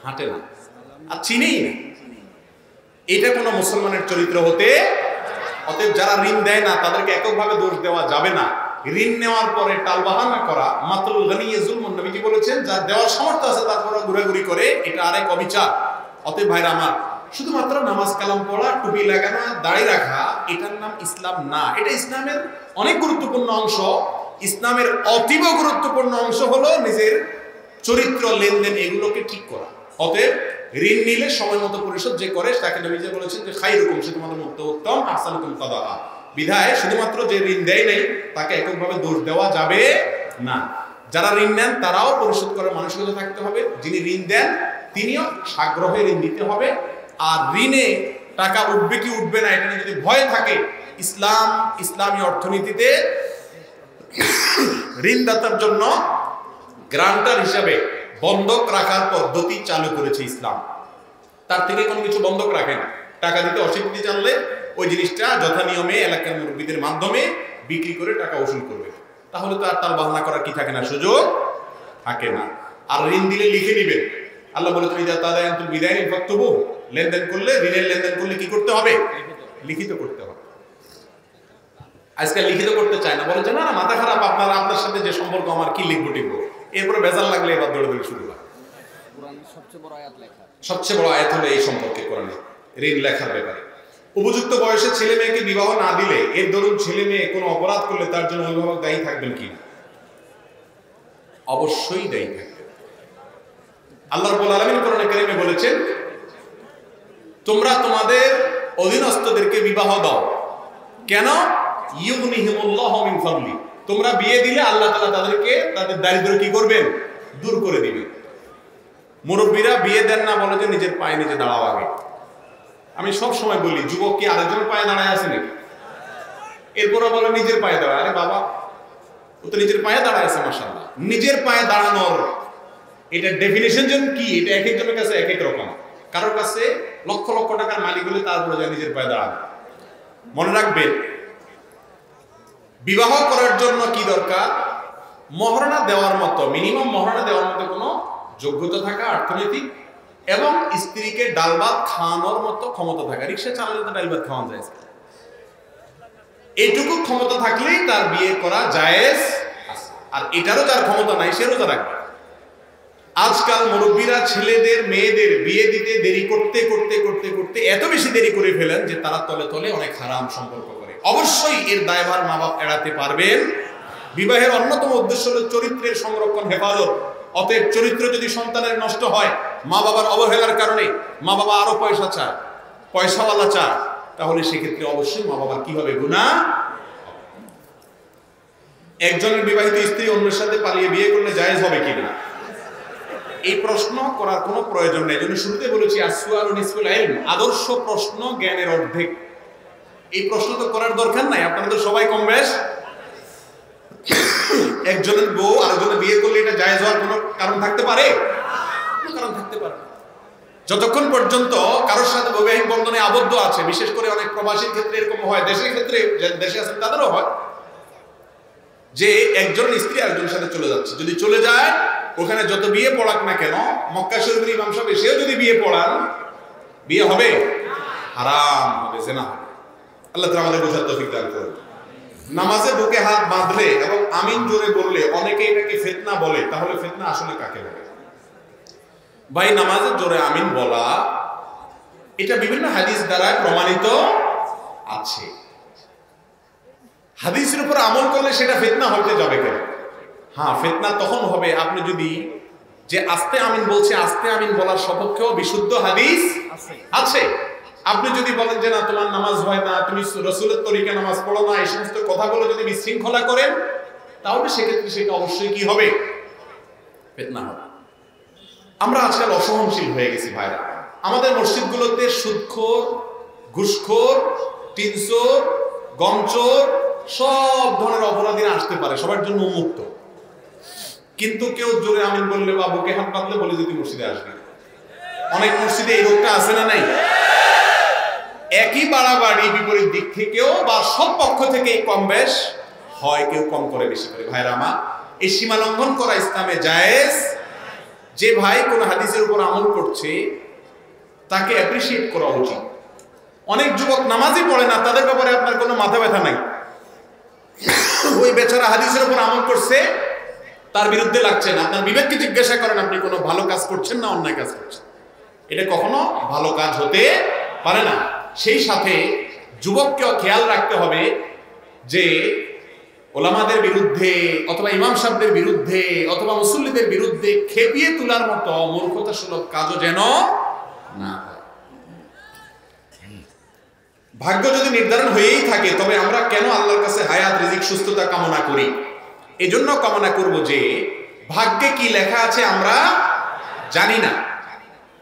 হাঁটে না, আর চিনেই না। এটা কোনো মুসলমানের চরিত্র হতে। অতএব যারা ঋণ দেয় না তাদেরকে এককভাবে দোষ দেওয়া যাবে না। ঋণ নেওয়ার পরে টালবাহানা করা মাত্রুল গানিয়ে যুলমুন, নবীজি বলেছেন যার দেওয়ার সামর্থ্য আছে তারপরে ঘুরাঘুরি করে, এটা আরেক অবিচার। অতএব ভাইরা আমার, শুধুমাত্র নামাজ কালাম পড়া, টুপি লাগানো, দাড়ি রাখা, এটার নাম ইসলাম না। এটা ইসলামের অনেক গুরুত্বপূর্ণ অংশ। ইসলামের অতীব গুরুত্বপূর্ণ অংশ হলো নিজের চরিত্র, লেনদেন, এগুলোকে ঠিক করা। অতএব ঋণ নিলে সময় মতো পরিশোধ যে করে তাকে নবীজি বলেছেন যে খায়রুকুম, সে তোমাদের মধ্যে উত্তম, আহসানুকুম কাদাআ। বিধায় শুধুমাত্র যে ঋণ দেয় নাই তাকে এককভাবে দোষ দেওয়া যাবে না। যারা ঋণ নেন তারাও পরিশোধ করার মানসিকতা থাকতে হবে। যিনি ঋণ দেন তিনিও সাগ্রহে ঋণ দিতে হবে। আর ঋণে টাকা উঠবে কি উঠবে না এটা নিয়ে যদি ভয় থাকে, ইসলামী অর্থনীতিতে ঋণদাতার জন্য গ্রান্টার হিসাবে বন্ধক রাখার পদ্ধতি চালু করেছে ইসলাম। তার থেকে কোনো কিছু বন্ধক রাখে না। টাকা দিতে অস্বীকৃতি জানলে ওই জিনিসটা যথা নিয়মে এলাকার মুরব্বীদের মাধ্যমে বিক্রি করে টাকা উসুল করবে। তাহলে তো আর তার বাহানা করার কি থাকে না, সুযোগ থাকে না। আর ঋণ দিলে লিখে নিবেন। আল্লাহ বলেছেন ইদা তাদায়ানতুম বিদাইনিন ফাকতুবু, লেনদেন করলে, ঋণের লেনদেন করলে কি করতে হবে? লিখিত করতে হবে। আজকাল লিখিত করতে চায় না, বলে যে না মাথা খারাপ, আপনার সাথে যে সম্পর্ক আমার, কি লিখবো টিখবো। এরপরে বেজাল লাগলে এবার দৌড়ে দৌড়ে শুরু হয়। সবচেয়ে বড় আয়াত হলো এই সম্পর্কে কোরআনে ঋণ লেখার ব্যাপারে। উপযুক্ত বয়সে ছেলে মেয়েকে বিবাহ না দিলে, এর দরুন ছেলে মেয়ে কোনো অপরাধ করলে তার জন্য অভিভাবক দায়ী থাকবেন কি? অবশ্যই দায়ী থাকবেন। আল্লাহ রাব্বুল আলামিন কোরআনে কারীমে বলেছেন তোমরা তোমাদের অধীনস্থদেরকে বিবাহ দাও। কেন? ইউগনিহিমুল্লাহু মিন ফাদলি, তোমরা বিয়ে দিলে আল্লাহ তাআলা তাদেরকে তাদের দারিদ্র্য কি করবেন? দূর করে দিবেন। মুরব্বীরা বিয়ে দেন না, বলে যে নিজের পায়ে নিজে দাঁড়াও আগে। আমি সব সময় বলি, যুবক কি আরেকজনের পায়ে দাঁড়ায় আছে নাকি? এরপরে বলে নিজের পায়ে দাঁড়ায়। আরে বাবা, ও তো নিজের পায়ে দাঁড়ায় আছে, মাশাআল্লাহ। নিজের পায়ে দাঁড়ানোর এটা ডেফিনিশন যেন কি, এটা এক একজনের কাছে এক এক রকম। কারোর কাছে লক্ষ লক্ষ টাকার মালিক হলে তারপরে যায় নিজের পায়ে দাঁড়ানো। মনে রাখবেন, বিবাহ করার জন্য কি দরকার? মহারণা দেওয়ার মতো, মিনিমাম মহারণা দেওয়ার মতো কোনো যোগ্যতা থাকা, অর্থনৈতিক, এবং স্ত্রীকে ডাল ভাত খাওয়ানোর মতো ক্ষমতা থাকা। রিক্সা চালালে তো ডাল ভাত খাওয়ানো যায়, এইটুকু ক্ষমতা থাকলেই তার বিয়ে করা জায়েজ। আর এটারও যার ক্ষমতা নাই, সে রোজা রাখবে। আজকাল মুরব্বীরা ছেলেদের মেয়েদের বিয়ে দিতে দেরি করতে করতে করতে করতে এত বেশি দেরি করে ফেলেন যে তারা তলে তলে অনেক হারাম সম্পর্ক করে। অবশ্যই এর দায়ভার মা বাপ এড়াতে পারবেন। বিবাহের অন্যতম উদ্দেশ্য হল চরিত্রের সংরক্ষণ, হেফাজত। অতএব চরিত্র যদি সন্তানের নষ্ট হয়, মা বাবার অবহেলার কারণে, মা বাবা আরো পয়সা চায়, পয়সাওয়ালা চায়, তাহলে সেক্ষেত্রে অবশ্যই মা বাবার কি হবে? গুনাহ। একজনের বিবাহিত স্ত্রী অন্যের সাথে পালিয়ে বিয়ে করলে জায়েজ হবে কিনা, এই প্রশ্ন করার কোনো প্রয়োজন নেই। জন্য শুরুতে বলেছি আসওয়ালু নিসফুল ইলম, আদর্শ প্রশ্ন জ্ঞানের অর্ধেক। এই প্রশ্ন তো করার দরকার নাই, আপনারা তো সবাই কম বেশ। একজনের বউ আরেকজনের বিয়ে করলে এটা জায়েজ হওয়ার কোনো কারণ থাকতে পারে? কারণ থাকতে পারে। যতক্ষণ পর্যন্ত কারোর সাথে বৈবাহিক বন্ধনে আবদ্ধ আছে, বিশেষ করে অনেক প্রবাসীর ক্ষেত্রে এরকম হয়, দেশের ক্ষেত্রে, দেশে আছেন তাদেরও হয়, যে একজন স্ত্রী আরেকজনের সাথে চলে যাচ্ছে। যদি চলে যায়, ওখানে যত বিয়ে পড়াক না কেন, মক্কা শরীফের ইমাম সাহেব এসেও যদি বিয়ে পড়ান, বিয়ে হবে? হারাম হবে, জিনা হবে। আল্লাহ তাআলা আমাদের বোঝার তৌফিক দান করুন। নামাজে বুকে হাত বাঁধলে এবং আমিন জোরে বললে অনেকে এটাকে ফিতনা বলে। তাহলে ফিতনা আসলে কাকে বলে? ভাই, নামাজে জোরে আমিন বলা, এটা বিভিন্ন হাদিস দ্বারা প্রমাণিত আছে। হাদিসের উপর আমল করলে সেটা ফিতনা হতে যাবে কেন? হ্যাঁ, ফিতনা তখন হবে আপনি যদি, যে আস্তে আমিন বলছে, আস্তে আমিন বলার সপক্ষেও বিশুদ্ধ হাদিস আছে। আপনি যদি বলেন যে না, তোমার নামাজ হয় না, তুমি রাসূলের তরিকা নামাজ পড়ো না, এই সমস্ত কথাগুলো যদি বিশৃঙ্খলা করেন, তাহলে সেক্ষেত্রে সেটা অবশ্যই কি হবে? ফিতনা হবে। আমরা আজকাল অসহনশীল হয়ে গেছি ভাইরা। আমাদের মসজিদগুলোতে সুদখোর, ঘুষখোর, টিনচোর, গমচোর, সব ধরনের অপরাধীরা আসতে পারে, সবার জন্য উন্মুক্ত। কিন্তু কেউ জোরে আমিন বললে বা বুকে হাত বাঁধলে বলে যদি মসজিদে আসবে। অনেক মসজিদে এই রোগটা আছে না নাই? একই বাড়াবাড়ি বিপরীত দিক থেকেও বা সব পক্ষ থেকেই কম বেশ হয়, কেউ কম করে বেশি করে। ভাইরা আমার, এই সীমা লঙ্ঘন করা ইসলামে জায়েজ। যে ভাই কোন হাদিসের উপর আমল করছে তাকে অ্যাপ্রিসিয়েট করা উচিত। অনেক যুবক নামাজই পড়ে না, তাদের ব্যাপারে আপনার কোনো মাথা ব্যথা নাই। ওই বেচারা হাদিসের উপর আমল করছে, তার বিরুদ্ধে লাগছেন। আপনার বিবেককে জিজ্ঞাসা করেন, আপনি কোনো ভালো কাজ করছেন না অন্যায় কাজ করছেন? এটা কখনো ভালো কাজ হতে পারে না। সেই সাথে যুবককেও খেয়াল রাখতে হবে যে ওলামাদের বিরুদ্ধে অথবা ইমাম সাহেবদের বিরুদ্ধে অথবা মুসল্লিদের বিরুদ্ধে খেপিয়ে তোলার মতো মূর্খতাসুলভ কাজও যেন না হয়। ভাগ্য যদি নির্ধারণ হয়েই থাকে, তবে আমরা কেন আল্লাহর কাছে হায়াত, রিজিক, সুস্থতা কামনা করি? এজন্য কামনা করব যে ভাগ্যে কি লেখা আছে আমরা জানি না।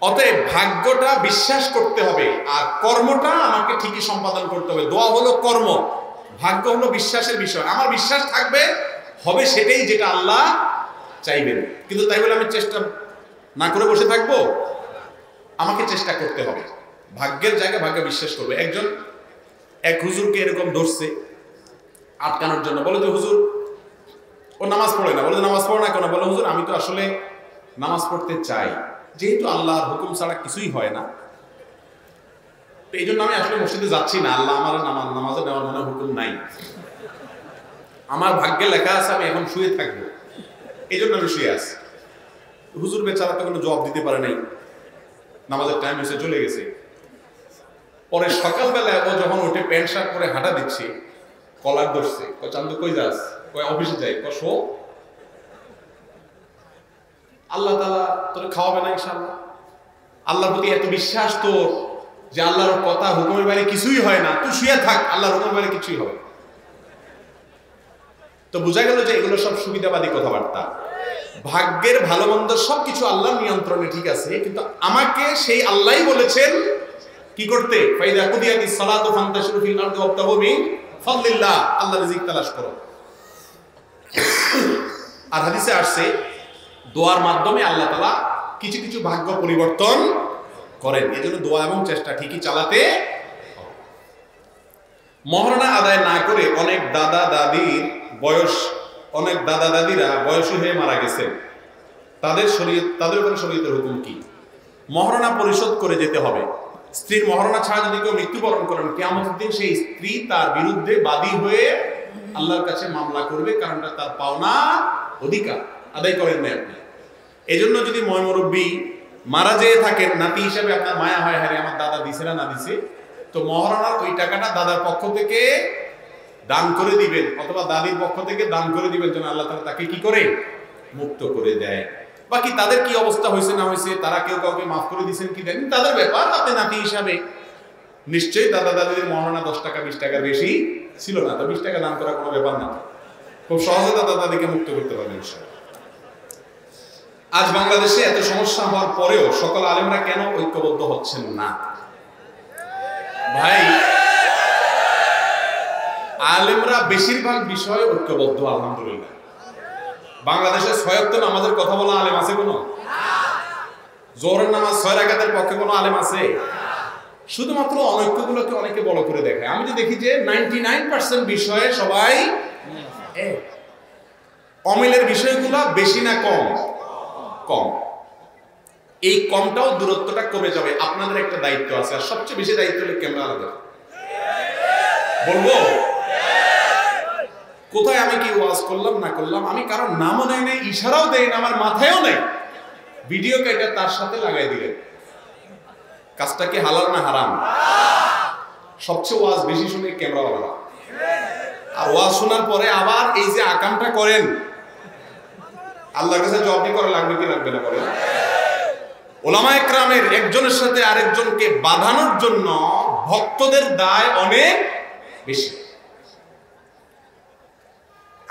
অতএব ভাগ্যটা বিশ্বাস করতে হবে, আর কর্মটা আমাকে ঠিকই সম্পাদন করতে হবে। দোয়া হলো কর্ম, ভাগ্য হলো বিশ্বাসের বিষয়। আমার বিশ্বাস থাকবে, হবে সেটাই যেটা আল্লাহ চাইবেন। কিন্তু তাই বলে আমি চেষ্টা না করে বসে থাকবো? আমাকে চেষ্টা করতে হবে। ভাগ্যের জায়গায় ভাগ্য বিশ্বাস করবে। একজন এক হুজুরকে এরকম ধরছে আটকানোর জন্য। বলে যে হুজুর, ও নামাজ পড়ে না। বলে নামাজ পড়ে না কেন? বলে হুজুর, আমি তো আসলে নামাজ পড়তে চাই, যেহেতু আল্লাহর হুকুম ছাড়া কিছুই হয় না, তো এই জন্য আমি আসলে মসজিদে যাচ্ছি না। আল্লাহ আমার নামাজে নেওয়ার মনে হুকুম নাই, আমার ভাগ্যে লেখা আছে আমি এখন শুয়ে থাকবো, এই জন্য আমি শুয়ে আছি। হুজুর বেচারা তো কোনো জবাব দিতে পারে নাই, নামাজের টাইম এসে চলে গেছে। পরে সকালবেলায় ও যখন উঠে প্যান্ট শার্ট পরে হাঁটা দিচ্ছে, কলার ধরছে। চান্দু কই যাস? কই অফিসে যাই। শো, আল্লাহ তাআলা তোর খাওয়াবে না ইনশাআল্লাহ। আল্লাহর প্রতি এত বিশ্বাস তোর, যে আল্লাহর কথা হুকুমের বাইরে কিছুই হয় না, তুই শুয়ে থাক, আল্লাহর হুকুমের বাইরে কিছুই হবে। তো বোঝা গেল যে এগুলো সব সুবিধাবাদী কথাবার্তা। ভাগ্যের ভালো মন্দ সবকিছু আল্লাহর নিয়ন্ত্রণে, ঠিক আছে, কিন্তু আমাকে সেই আল্লাহই বলেছেন কি করতে, ফাইদা কুদিয়াতিস সালাতু ফান্তাশিরু ফিল আরদি ওয়াবতাগু মিন ফাদলিল্লাহ, আল্লাহর রিজিক তালাশ করো। আর হাদিসে আসছে দোয়ার মাধ্যমে আল্লাহ তাআলা কিছু কিছু ভাগ্য পরিবর্তন করেন। এজন্য দোয়া এবং চেষ্টা ঠিকই চালাতে। মহারণা আদায় না করে অনেক দাদা দাদিরা বয়সী হয়ে মারা গেছেন, তাদের উপরে শরীয়তের হুকুম কি? মহারণা পরিশোধ করে যেতে হবে। স্ত্রীর মহারণা ছাড়া যদি কেউ মৃত্যুবরণ করেন, কিয়ামতের দিন সেই স্ত্রী তার বিরুদ্ধে বাদী হয়ে আল্লাহর কাছে মামলা করবে, কারণ তার পাওনা অধিকার আদায় করেন না আপনি। এজন্য যদি ময়মুরব্বী মারা যেয়ে থাকেন, নাতি হিসাবে আপনার মায়া হয়, হ্যাঁ আমার দাদা দিছে না দিছে, তো মহারণার ওই টাকাটা দাদার পক্ষ থেকে দান করে দিবেন, অথবা দাদির পক্ষ থেকে দান করে দিবেন, যেন আল্লাহ তাআলা তাকে কি করে মুক্ত করে দেয়। বাকি তাদের কি অবস্থা হয়েছে না হয়েছে, তারা কেউ কাউকে মাফ করে দিয়েছেন কি দেন, তাদের ব্যাপার। আপনি নাতি হিসাবে নিশ্চয়ই দাদা দাদির মহারণা 10 টাকা 20 টাকার বেশি ছিল না, তো 20 টাকা দান করা কোনো ব্যাপার না, খুব সহজে দাদা দাদিকে মুক্ত করতে পারবেন। আজ বাংলাদেশে এত সমস্যা হওয়ার পরেও সকল আলেমরা কেন ঐক্যবদ্ধ হচ্ছেন না? ভাই, আলেমরা বেশিরভাগ বিষয়ে ঐক্যবদ্ধ আলহামদুলিল্লাহ। বাংলাদেশে 6 ওয়াক্ত নামাজের কথা বলা আলেম আছে কোনো? জোহরের নামাজ 6 রাকাতের পক্ষে কোনো আলেম আছে? শুধুমাত্র অনৈক্যগুলোকে অনেকে বড় করে দেখায়। আমি তো দেখি যে 99% বিষয়ে সবাই এক। অমিলের বিষয়গুলো বেশি না কম? কম। এই কমটাও দূরত্বটা কমে যাবে। আপনাদের একটা দায়িত্ব আছে, আর সবচেয়ে বেশি দায়িত্ব হলো ক্যামেরা আলাদা বলবো। কোথায় আমি কি ওয়াজ করলাম না করলাম, আমি কারণ নামও নেই নাই, ইশারাও দেই না, আমার মাথায়ও নেই, ভিডিও কেটে তার সাথে লাগাই দিলেন। কাজটা কি হালাল না হারাম? সবচেয়ে ওয়াজ বেশি শুনে ক্যামেরাওয়ালারা, আর ওয়াজ শোনার পরে আবার এই যে আকামটা করেন, আল্লাহর কাছে জবাব করা লাগবে কি লাগবে না বলেন? ওলামায়ে কেরামের একজনের সাথে আরেকজনকে বাঁধানোর জন্য ভক্তদের দায় অনেক বেশি।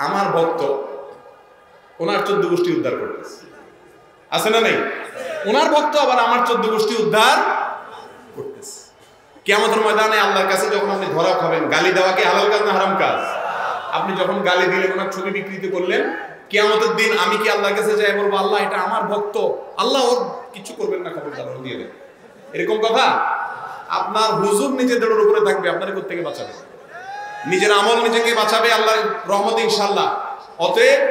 আমার ভক্ত ওনার 14 গোষ্ঠী উদ্ধার করতেছে, আছে না নাই? ওনার ভক্ত আবার আমার 14 গোষ্ঠী উদ্ধার করতেছে। কিয়ামতের ময়দানে আল্লাহর কাছে যখন আপনি ধরা খাবেন, গালি দেওয়া কি হালাল কাজ না হারাম কাজ? আপনি যখন গালি দিলেন, ওনার ছবি বিকৃত করলেন, কিয়ামতের দিন আমি কি আল্লাহর কাছে যাই বলবো আল্লাহ এটা আমার ভক্ত, আল্লাহ ওর কিছু করবেন না, খবরদার দিয়ে দেন? এরকম কথা? আপনার হুজুর নিজেদের উপরে থাকবে, আপনারা কোত্থেকে বাঁচাবে? নিজের আমল নিজেকে বাঁচাবে আল্লাহর রহমতে ইনশাআল্লাহ। অতএব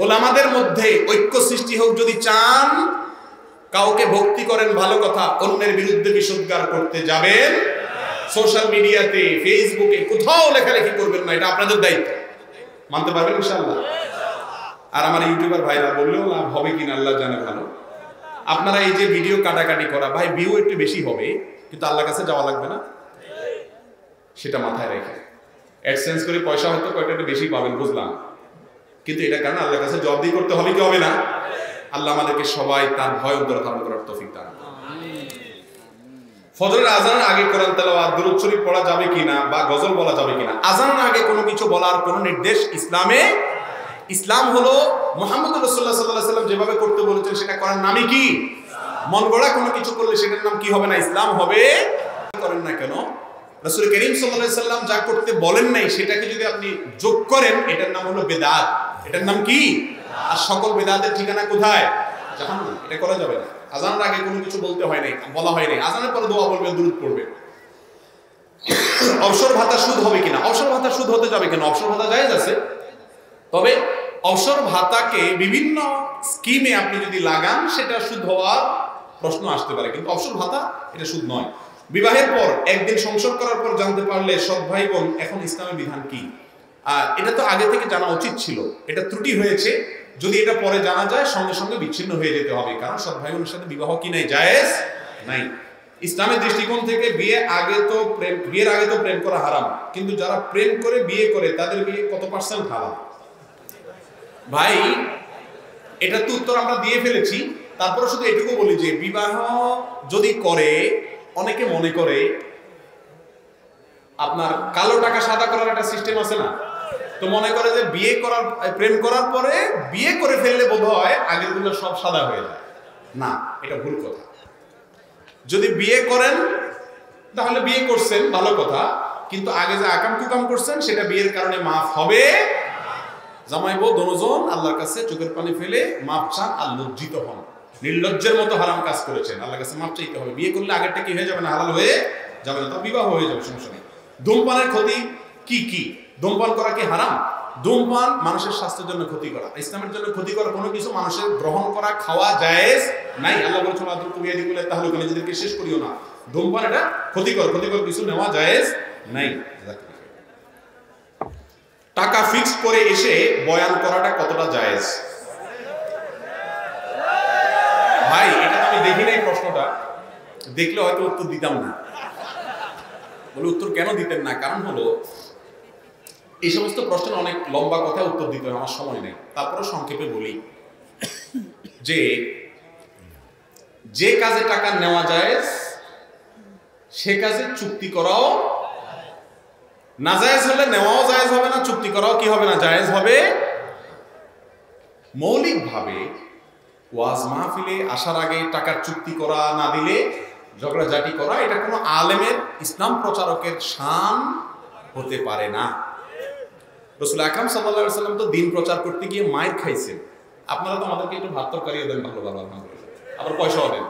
ওলামাদের মধ্যে ঐক্য সৃষ্টি হোক যদি চান, কাউকে ভক্তি করেন ভালো কথা, অন্যের বিরুদ্ধে বিশুদ্ধার করতে যাবেন সোশ্যাল মিডিয়াতে, ফেসবুকে, কোথাও লেখালেখি করবেন না, এটা আপনাদের দায়িত্ব। মানতে পারবেন ইনশাআল্লাহ? আর আমার ইউটিউবার ভাইরা বললেও লাভ হবে কিনা আল্লাহ জানে ভালো। আপনারা এই যে ভিডিও কাটাকাটি করা, ভাই ভিউ একটু বেশি হবে, কিন্তু আল্লাহর কাছে যাওয়া লাগবে না, সেটা মাথায় রেখে। অ্যাডসেন্স করে পয়সা হয়তো কয়টা একটু বেশি পাবেন, বুঝলাম, কিন্তু এটা কারণে আল্লাহর কাছে জবাবদি করতে হবে কি হবে না? আল্লাহ আমাদেরকে সবাই তার ভয় অন্তরে ধারণ করার তৌফিক দান করুন। ফজরের আজানের আগে কোরআন তেলাওয়াত, দুরূদ শরীফ পড়া যাবে কিনা বা গজল বলা যাবে কিনা? আজানের আগে কোনো কিছু বলার কোনো নির্দেশ ইসলামে? ইসলাম হলো মুহাম্মদ রাসূলুল্লাহ সাল্লাল্লাহু আলাইহি ওয়াসাল্লাম যেভাবে করতে বলেছেন সেটা করার নামই কি? মন গড়া কোনো কিছু করলে সেটার নাম কি হবে না? ইসলাম হবে। করেন না কেন? রাসূল করিম সাল্লাল্লাহু আলাইহি ওয়াসাল্লাম যা করতে বলেন নাই সেটাকে যদি আপনি যোগ করেন, এটার নাম হলো বিদআত। এটার নাম কি? আর সকল বিদআতের ঠিকানা কোথায়? জাহান্নাম। এটা করা যাবে না। আজানের আগে কোনো কিছু বলতে হয় নাই, বলা হয় নাই। আজানের পরে দোয়া বলবেন, দুরূদ পড়বেন। অবসর ভাতা সুদ হবে কিনা? অবসর ভাতা সুদ হতে যাবে কেন? অবসর ভাতা জায়েজ আছে, তবে অবসর ভাতাকে বিভিন্ন স্কিমে আপনি যদি লাগান সেটা সুদ হওয়ার প্রশ্ন আসতে পারে, কিন্তু অবসর ভাতা এটা সুদ নয়। বিবাহের পর একদিন সংসার করার পর জানতে পারলে সৎ ভাই বোন এখন ইসলামের বিধান কি? আর এটা তো আগে থেকে জানা উচিত ছিল, এটা ত্রুটি হয়েছে। যদি এটা পরে জানা যায় সঙ্গে সঙ্গে বিচ্ছিন্ন হয়ে যেতে হবে, কারণ সৎ ভাই বোনের সাথে বিবাহ কি নাই? জায়েজ নাই। ইসলামের দৃষ্টিকোণ থেকে বিয়ের আগে তো প্রেম করা হারাম, কিন্তু যারা প্রেম করে বিয়ে করে তাদের বিয়ে কত পার্সেন্ট হারাম? ভাই এটা তো উত্তর আমরা দিয়ে ফেলেছি, তারপরে শুধু এটুকু বলি যে বিবাহ যদি করে অনেকে মনে করে আপনার কালো টাকা সাদা করার একটা সিস্টেম আছে না, তো মনে করে যে প্রেম করার পরে বিয়ে করে ফেললে বোধ হয় আগের গুলো সব সাদা হয়ে যায়। না, এটা ভুল কথা। যদি বিয়ে করেন তাহলে বিয়ে করছেন ভালো কথা, কিন্তু আগে যে আকাম কুকাম করছেন সেটা বিয়ের কারণে মাফ হবে। জামাই বউ দোনোজন আল্লাহর কাছে চোখের পানি ফেলে মাপ চান আর লজ্জিত হন। নির্লজ্জের মতো হারাম কাজ করেছেন, আল্লাহর কাছে মাপ চাইতে হবে। বিয়ে করলে আগেরটা কি হয়ে যাবে না, হালাল হয়ে যাবে না, তার বিবাহ হয়ে যাবে, সমস্যা নেই। ধূমপানের ক্ষতি কি কি? ধূমপান করা কি হারাম? ধূমপান মানুষের স্বাস্থ্যের জন্য ক্ষতি করা, ইসলামের জন্য ক্ষতি করা কোনো কিছু মানুষের গ্রহণ করা খাওয়া জায়েজ নাই। আল্লাহ বলেছেন আদর কবিয়া দিগুলো তাহলে ওখানে নিজেদেরকে শেষ করিও না। ধূমপান এটা ক্ষতিকর কিছু নেওয়া জায়েজ নাই। টাকা ফিক্সড করে এসে বয়ান করাটা কতটা জায়েজ? ভাই এটা আমি দেখি নাই, প্রশ্নটা দেখলে হয়তো উত্তর দিতাম না। বলে উত্তর কেন দিতেন না? কারণ হলো এই সমস্ত প্রশ্নের অনেক লম্বা কথা উত্তর দিতে আমার সময় নেই। তারপরে সংক্ষেপে বলি যে কাজে টাকা নেওয়া জায়েজ সে কাজে চুক্তি করাও নাজায়েজ হলে নেওয়াও জায়েজ হবে না, চুক্তি করাও কি হবে না, জায়েজ হবে। মৌলিকভাবে ওয়াজ মাহফিলে আসার আগে টাকার চুক্তি করা, না দিলে ঝগড়াঝাটি করা, এটা কোনো আলেমের ইসলাম প্রচারকের শান হতে পারে না। রাসূল আকরাম সাল্লাল্লাহু আলাইহি ওয়াসাল্লাম তো দিন প্রচার করতে গিয়ে মাইর খাইছেন। আপনারা তো আমাদেরকে একটু ভাত তরকারিও দেন ভালো ভালো, আলহামদুলিল্লাহ, আবার পয়সাও দেন,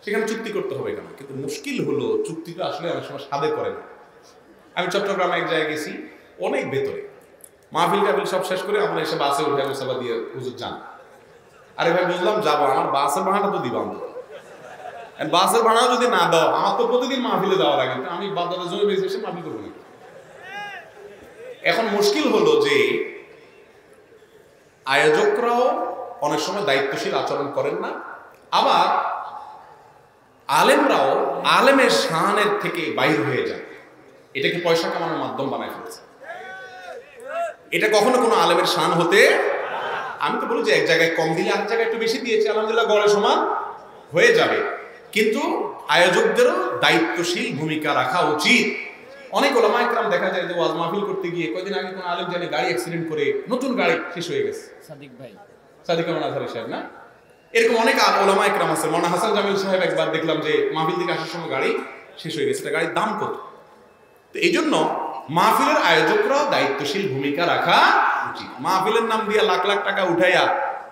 সেখানে চুক্তি করতে হবে কেন? কিন্তু মুশকিল হলো চুক্তিটা আসলে অনেক সময় সাদে করে না। আমি চট্টগ্রামে এক জায়গায় গেছি, অনেক ভেতরে, মাহফিল টাহফিল সব শেষ করে আমরা এসে বাসে উঠে মুসাফা দিয়ে হুজুর যান। আরে ভাই বুঝলাম যাবো, আমার বাসের ভাড়াটা তো দিবা, বাসের ভাড়া যদি না দাও, আমার তো প্রতিদিন মাহফিলে যাওয়া লাগে, আমি বাজারে জমি বেশি এসে মাহফিল করবো না। এখন মুশকিল হলো যে আয়োজকরাও অনেক সময় দায়িত্বশীল আচরণ করেন না, আবার আলেমরাও আলেমের শানের থেকে বাইর হয়ে যায়, এটাকে পয়সা কামানোর মাধ্যম বানায় ফেলেছে। এটা কখনো কোনো আলেমের শান হতে, আমি তো বলি যে এক জায়গায় কম দিলে আরেক জায়গায় একটু বেশি দিয়েছে, আলহামদুলিল্লাহ গড়ে সমান হয়ে যাবে। কিন্তু আয়োজকদেরও দায়িত্বশীল ভূমিকা রাখা উচিত। অনেক ওলামা ইকরাম দেখা যায় যে ওয়াজ মাহফিল করতে গিয়ে কয়েকদিন আগে কোনো আলেম জানে গাড়ি অ্যাক্সিডেন্ট করে নতুন গাড়ি শেষ হয়ে গেছে, সাদিক রহমান আজহারী সাহেব না, এরকম অনেক ওলামা ইকরাম আছে। মৌলানা হাসান জামিল সাহেব একবার দেখলাম যে মাহফিল থেকে আসার সময় গাড়ি শেষ হয়ে গেছে, গাড়ির দাম কত। তো এই জন্য মাহফিলের আয়োজকরাও দায়িত্বশীল ভূমিকা রাখা উচিত। মাহফিলের নাম দিয়ে লাখ লাখ টাকা উঠাইয়া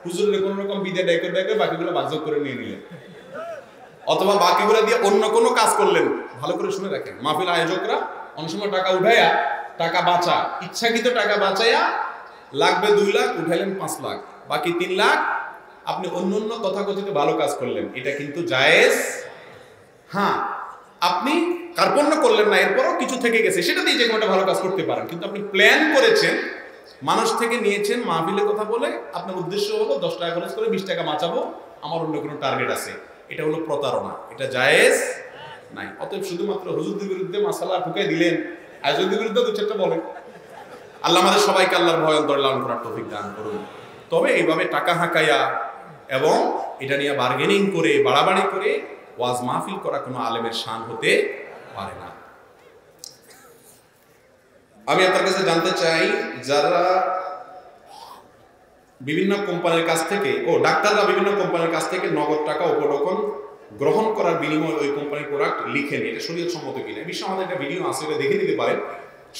হুজুরের কোনো রকম বিদে ডেকে বাকিগুলো বাজক করে নিয়ে নিলেন, অথবা বাকিগুলো দিয়ে অন্য কোনো কাজ করলেন। ভালো করে শুনে রাখেন, মাহফিল আয়োজকরা অনেক সময় টাকা উঠাইয়া, টাকা বাঁচা, ইচ্ছাকৃত টাকা বাঁচাইয়া লাগবে 2 লাখ, উঠাইলেন 5 লাখ, বাকি 3 লাখ আপনি অন্য তথাকথিত ভালো কাজ করলেন, এটা কিন্তু জায়েজ। হ্যাঁ, আপনি কার্পণ্য করলেন না, এরপরও কিছু থেকে গেছে, সেটা দিয়ে যে কোনো ভালো কাজ করতে পারেন, কিন্তু আপনি প্ল্যান করেছেন, মানুষ থেকে নিয়েছেন, মাহফিলের কথা বলে আপনার উদ্দেশ্য হলো 10 টাকা খরচ করে 20 টাকা বাঁচাবো, আমার অন্য কোনো টার্গেট আছে, এটা হলো প্রতারণা, এটা জায়েজ নাই। অতএব শুধুমাত্র হুজুরদের বিরুদ্ধে মাসালা ঢুকাই দিলেন, আয়োজকদের বিরুদ্ধে 2-4টা বলেন। আল্লাহ আমাদের সবাইকে আল্লাহর ভয় অন্তর লালন করার তৌফিক দান করুন। তবে এইভাবে টাকা হাঁকাইয়া এবং এটা নিয়ে বার্গেনিং করে, বাড়াবাড়ি করে ওয়াজ মাহফিল করা কোনো আলেমের শান হতে পারে না। আমি আপনার কাছে জানতে চাই, যারা বিভিন্ন কোম্পানির কাছ থেকে, ডাক্তাররা বিভিন্ন কোম্পানির কাছ থেকে নগদ টাকা উপঢৌকন গ্রহণ করার বিনিময়ে ওই কোম্পানির প্রোডাক্ট লিখেন, এটা শরীয়ত সম্মত কিনা? এই বিষয়ে আমাদের একটা ভিডিও আছে, এটা দেখে নিতে পারেন।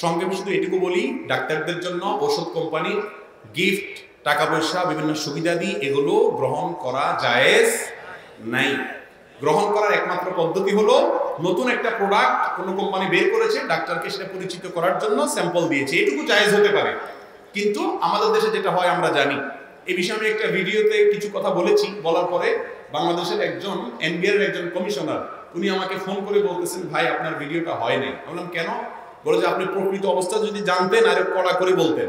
সংক্ষেপে শুধু এটুকু বলি, ডাক্তারদের জন্য ওষুধ কোম্পানি গিফট, টাকা পয়সা, বিভিন্ন সুবিধাদি, এগুলো গ্রহণ করা জায়েজ নাই। গ্রহণ করার একমাত্র পদ্ধতি হলো নতুন একটা প্রোডাক্ট কোনো কোম্পানি বের করেছে, ডাক্তারকে সেটা পরিচিত করার জন্য স্যাম্পল দিয়েছে, এটুকু জায়েজ হতে পারে। কিন্তু আমাদের দেশে যেটা হয় আমরা জানি, এই বিষয়ে আমি একটা ভিডিওতে কিছু কথা বলেছি, বলার পরে বাংলাদেশের একজন এনবিআর একজন কমিশনার, উনি আমাকে ফোন করে বলতেছেন, ভাই আপনার ভিডিওটা হয় নাই। বললাম কেন? বলে যে আপনি প্রকৃত অবস্থা যদি জানতেন আর কড়া করে বলতেন।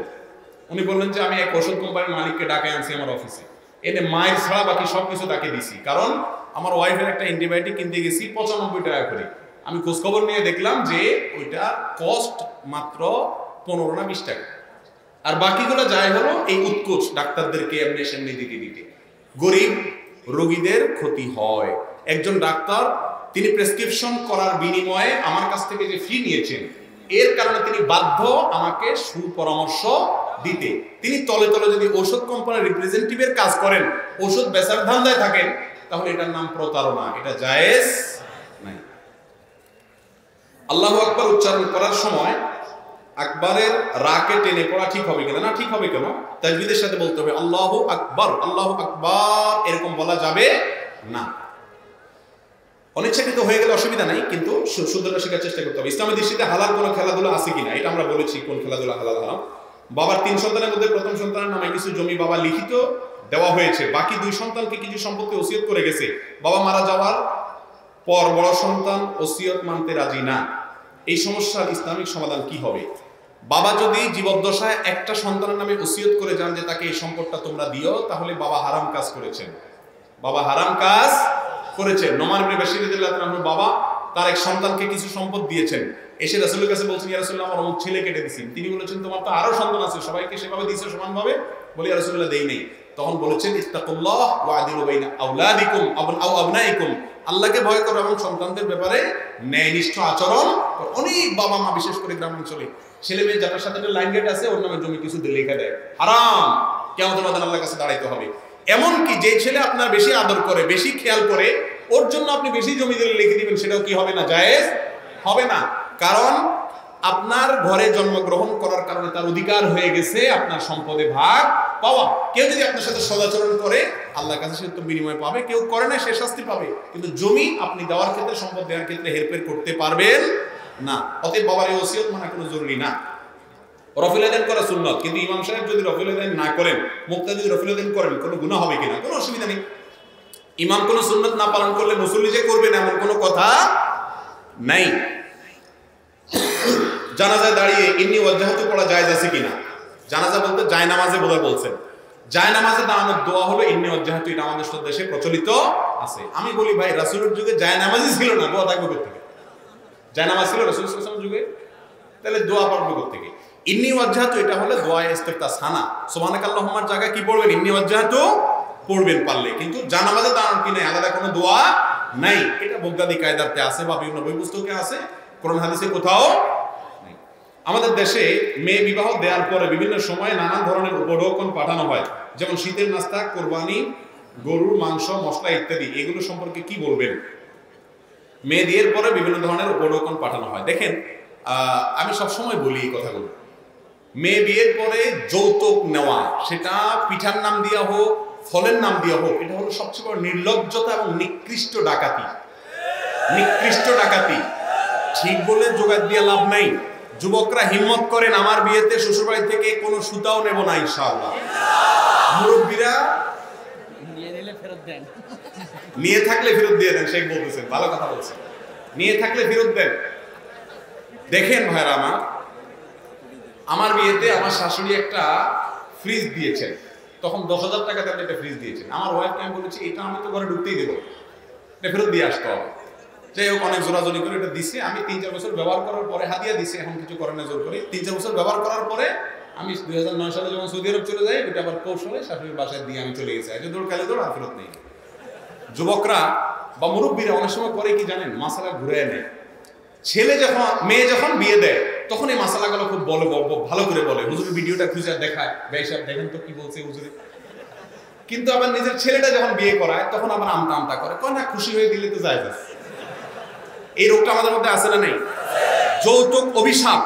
উনি বললেন যে আমি এক ওষুধ কোম্পানির মালিককে ডাকে আনছি আমার অফিসে, এনে মায়ের ছাড়া বাকি সবকিছু তাকে দিছি, কারণ আমার ওয়াইফের একটা অ্যান্টিবায়োটিক কিনতে গেছি 95 টাকা করে। আমি খোঁজখবর নিয়ে দেখলাম যে ওইটা কস্ট মাত্র 15 না 20 টাকা, আর বাকিগুলো যায় হলো এই উৎকোচ ডাক্তারদেরকে এমনি সেমনি দিতে দিতে। গরিব রোগীদের ক্ষতি হয়। একজন ডাক্তার তিনি প্রেসক্রিপশন করার বিনিময়ে আমার কাছ থেকে যে ফি নিয়েছেন, এর কারণে তিনি বাধ্য আমাকে সুপরামর্শ দিতে। তিনি তলে তলে যদি ওষুধ কোম্পানির রিপ্রেজেন্টেটিভের কাজ করেন, ওষুধ বেচার ধান্দায় থাকেন, তাহলে এটার নাম প্রতারণা, এটা জায়েজ নাই। আল্লাহু আকবার উচ্চারণ করার সময় আকবরের রাকে টেনে পড়া ঠিক হবে কিনা? না, ঠিক হবে কেন? তাজবিদের সাথে বলতে হবে আল্লাহু আকবার, আল্লাহু আকবার, এরকম বলা যাবে না। অনিচ্ছাকৃত হয়ে গেলে অসুবিধা নাই, কিন্তু শুদ্ধতা শেখার চেষ্টা করতে হবে। ইসলামের দৃষ্টিতে হালাল কোনো খেলাধুলা আছে কিনা এটা আমরা বলেছি, কোন খেলাধুলা হালাল হারাম। বাবার 3 সন্তানের মধ্যে প্রথম সন্তানের নামে কিছু জমি বাবা লিখিত দেওয়া হয়েছে, বাকি 2 সন্তানকে কিছু সম্পত্তি ওসিয়ত করে গেছে। বাবা মারা যাওয়ার পর বড় সন্তান ওসিয়ত মানতে রাজি না। এই সমস্যার ইসলামিক সমাধান কি হবে? বাবা যদি জীবদ্দশায় একটা সন্তানের নামে ওসিয়ত করে যান যে তাকে এই সম্পদটা তোমরা দিও, তাহলে বাবা হারাম কাজ করেছেন, বাবা হারাম কাজ করেছেন। নোমান ইবনে বাশীর রাদিয়াল্লাহু আনহু বাবা তার এক সন্তানকে কিছু সম্পদ দিয়েছেন, এসে রাসূলের কাছে বলছেন, ইয়া রাসূলুল্লাহ, আমার অমুক ছেলে কেটে দিয়েছেন। তিনি বলেছেন, তোমার তো আরো সন্তান আছে, সবাইকে সেভাবে দিয়েছে সমানভাবে? বলে, ইয়া রাসূলুল্লাহ, দেই নেই। তখন বলেছেন, ইত্তাকুল্লাহ ওয়া আদিলু বাইনা আওলাদিকুম আও আবনাইকুম, আল্লাহকে ভয় করো এবং সন্তানদের ব্যাপারে ন্যায়নিষ্ঠ আচরণ। অনেক বাবা মা, বিশেষ করে গ্রামাঞ্চলে, ছেলে মেয়ে যার সাথে একটা লাইন গেট আছে, ওর নামে জমি কিছু লেখা দেয়, হারাম, কিয়ামতের মাঠে আল্লাহর কাছে দাঁড়াইতে হবে। এমনকি যে ছেলে আপনার বেশি আদর করে, বেশি খেয়াল করে, ওর জন্য আপনি বেশি জমি দিলে লিখে দিবেন, সেটাও কি হবে না? জায়েজ হবে না। কারণ আপনার ঘরে জন্মগ্রহণ করার কারণে তার অধিকার হয়ে গেছে আপনার সম্পদে ভাগ পাওয়া। কেউ যদি আপনার সাথে সদাচরণ করে, আল্লাহর কাছে সে তো বিনিময় পাবে, কেউ করে না সে শাস্তি পাবে। কিন্তু জমি আপনি দেওয়ার ক্ষেত্রে, সম্পদ দেওয়ার ক্ষেত্রে হেরফের করতে পারবেন না। অতএব বাবার এই ওসিয়ত মানা কোনো জরুরি না। রফিল আদান করা সুন্নত, কিন্তু ইমাম সাহেব যদি রফিল আদান না করেন, মুক্তাদি যদি রফিল আদান করেন, কোনো গুনাহ হবে কিনা? কোনো অসুবিধা নেই। ইমাম কোনো সুন্নত না পালন করলে মুসল্লি যে করবেন এমন কোনো কথা নাই। জানাজায় দাঁড়িয়ে ইন্নী ওয়াজ্জাহাতু পড়া জায়েজ আছে কিনা? জানাজা বলতে জায়নামাজে বোধহয় বলছেন। জায়নামাজে দাঁড়ানোর দোয়া হলো ইন্নী ওয়াজ্জাহাতু, এটা আমাদের দেশে প্রচলিত আছে। আমি বলি, ভাই, রাসূলের যুগে জায়নামাজই ছিল না, দোয়া থাকবে কোত্থেকে? জায়নামাজ ছিল রাসূল সাল্লাল্লাহু আলাইহি ওয়াসাল্লামের যুগে, তাহলে দোয়া পড়বে কোত্থেকে? ইন্নী ওয়াজ্জাহাতু এটা হলো দোয়ায়ে ইস্তিফতা সানা, সুবহানাকাল্লাহুম্মার জায়গায় কি পড়বেন? ইন্নী ওয়াজ্জাহাতু পড়বেন পারলে, কিন্তু জানামাজে দাঁড়ানোর কি নাই, আলাদা কোনো দোয়া নাই। এটা বগদাদি কায়দাতে আছে বা বিভিন্ন বই পুস্তকে আছে, কোরআন হাদিসে কোথাও নাই। আমাদের দেশে মেয়ে বিবাহ দেওয়ার পরে বিভিন্ন সময়ে নানান ধরনের উপঢৌকন পাঠানো হয়, যেমন শীতের নাস্তা, কোরবানি, গরুর মাংস, মশলা ইত্যাদি। এগুলো সম্পর্কে কি বলবেন? মেয়ে বিয়ের পরে বিভিন্ন ধরনের উপঢৌকন পাঠানো হয়। দেখেন, আমি সবসময় বলি এই কথাগুলো, মেয়ে বিয়ের পরে যৌতুক নেওয়া, সেটা পিঠার নাম দিয়া হোক, ফলের নাম দিয়া হোক, এটা হলো সবচেয়ে বড় নির্লজ্জতা এবং নিকৃষ্ট ডাকাতি। নিকৃষ্ট ডাকাতি। ঠিক বলে জোগাড় দিয়ে লাভ নাই। যুবকরা হিম্মত করেন, আমার বিয়েতে শ্বশুরবাড়ি থেকে কোনো সুতাও নেব না ইনশাআল্লাহ। মুরব্বীরা নিয়ে থাকলে ফেরত দিয়ে দেন, শেখ বলতেছেন, ভালো কথা বলছেন, নিয়ে থাকলে ফেরত দেন। দেখেন ভাইরা আমার বিয়েতে আমার শাশুড়ি একটা ফ্রিজ দিয়েছেন, তখন 10,000 টাকা দিয়ে একটা ফ্রিজ দিয়েছেন। আমার ওয়াইফকে আমি বলেছি, এটা আমি তো ঘরে ঢুকতেই দেবো, এটা ফেরত দিয়ে আসতে হবে। যাই হোক, অনেক জোরাজোরি করে এটা দিছে। আমি 3-4 বছর ব্যবহার করার পরে হাদিয়া দিছে, এখন কিছু করে না জোর করে। 3-4 বছর ব্যবহার করার পরে আমি 2009 সালে যখন সৌদি আরব চলে যাই, ওটা আবার কৌশলে শাশুড়ির বাসায় দিয়ে আমি চলে গেছি। আজকে দৌড় কালে দৌড়, আর ফেরত নেই। যুবকরা বা মুরব্বীরা অনেক সময় করে কি জানেন? মাসালা ঘুরে নেয়। মেয়ে যখন বিয়ে দেয়, তখন এই মাসালাগুলো খুব ভালো করে বলে, হুজুরের ভিডিওটা খুঁজে দেখায়, ভাই সাহেব দেখেন তো কি বলছে হুজুরে। কিন্তু আবার নিজের ছেলেটা যখন বিয়ে করায়, তখন আবার আমতা আমতা করে, কয় না খুশি হয়ে দিলে তো যায়। এই রোগটা আমাদের মধ্যে আছে না নেই? যৌতুক অভিশাপ,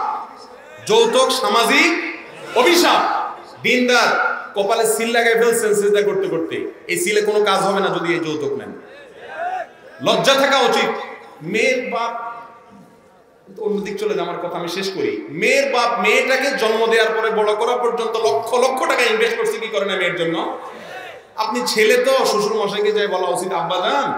যৌতুক সামাজিক অভিশাপ। দিনদার কপালে সিল লাগাই ফেলছেন সিজদা করতে করতে, এই সিলে কোনো কাজ হবে না যদি এই যৌতুক নেন। লজ্জা থাকা উচিত। মেয়ের বাপ, অন্যদিক চলে যাওয়ার কথা আমি শেষ করি। মেয়ের বাপ মেয়েটাকে জন্ম দেওয়ার পরে বড় করা পর্যন্ত লক্ষ লক্ষ টাকা ইনভেস্ট করছে, কি করে না মেয়ের জন্য? আপনি ছেলে তো শ্বশুর মশাইকে যাই বলা উচিত, আব্বা জান,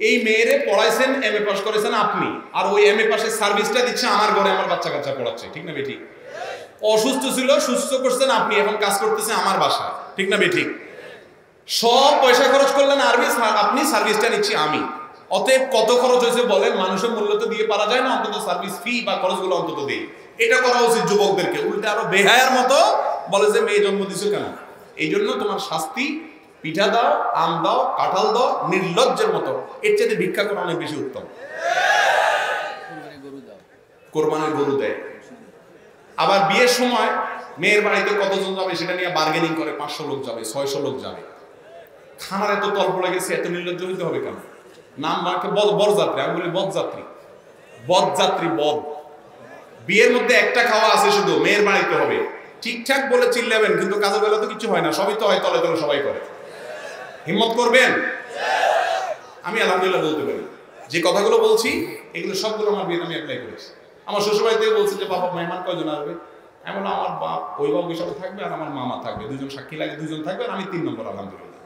এই মেয়েরে পড়াইছেন, এমএ পাস করেছেন আপনি, আর ওই এমএ পাসের সার্ভিসটা দিচ্ছে আমার ঘরে, আমার বাচ্চা কাচ্চা পড়াচ্ছে, ঠিক না বেঠিক? অসুস্থ ছিল, সুস্থ করছেন আপনি, এখন কাজ করতেছে আমার বাসায়, ঠিক না বেঠিক? সব পয়সা খরচ করলেন আপনি, সার্ভিসটা নিচ্ছি আমি। অতএব কত খরচ হয়েছে বলেন? মানুষের মূল্য তো দিয়ে পারা যায় না, অন্তত সার্ভিস ফি বা খরচগুলো অন্তত দেই। এটা করা উচিত যুবকদেরকে। উল্টে আরো বেহায়ার মতো বলে যে মেয়ে জন্ম দিছো কেন? এই জন্য তোমার শাস্তি পিঠা দাও, আম দাও, কাঁঠাল দাও, নির্লজ্জের মতো, এর চেয়ে ভিক্ষা করা অনেক বেশি উত্তম। কোরবানির গরু দেয়। আবার বিয়ের সময় মেয়ের বাড়িতে কতজন যাবে সেটা নিয়ে বার্গেনিং করে, 500 লোক যাবে, 600 লোক যাবে। খানার এত তল পড়ে গেছে, এত নির্লজ্জ হইতে হবে কেন? নাম মাকে বরযাত্রী, আমি বলি বদযাত্রী। বদযাত্রী, বদ। বিয়ের মধ্যে একটা খাওয়া আছে শুধু, মেয়ের বাড়িতে হবে। ঠিকঠাক বলে চিল্লাবেন, কিন্তু কাজের বেলা তো কিছু হয় না, সবই তো হয় তলে তলে সবাই করে। হিম্মত করবেন? আমি আলহামদুলিল্লাহ বলতে পারি, যে কথাগুলো বলছি এগুলো সবগুলো আমার বিয়েতে আমি অ্যাপ্লাই করেছি। আমার শ্বশুরবাড়ি থেকে বলছে যে বাবা মেহমান কয়জন আসবে? আমি বললাম আমার বাপ অভিভাবক হিসাবে থাকবে আর আমার মামা থাকবে, 2জন সাক্ষী লাগে, 2জন থাকবে আর আমি 3 নম্বর। আলহামদুলিল্লাহ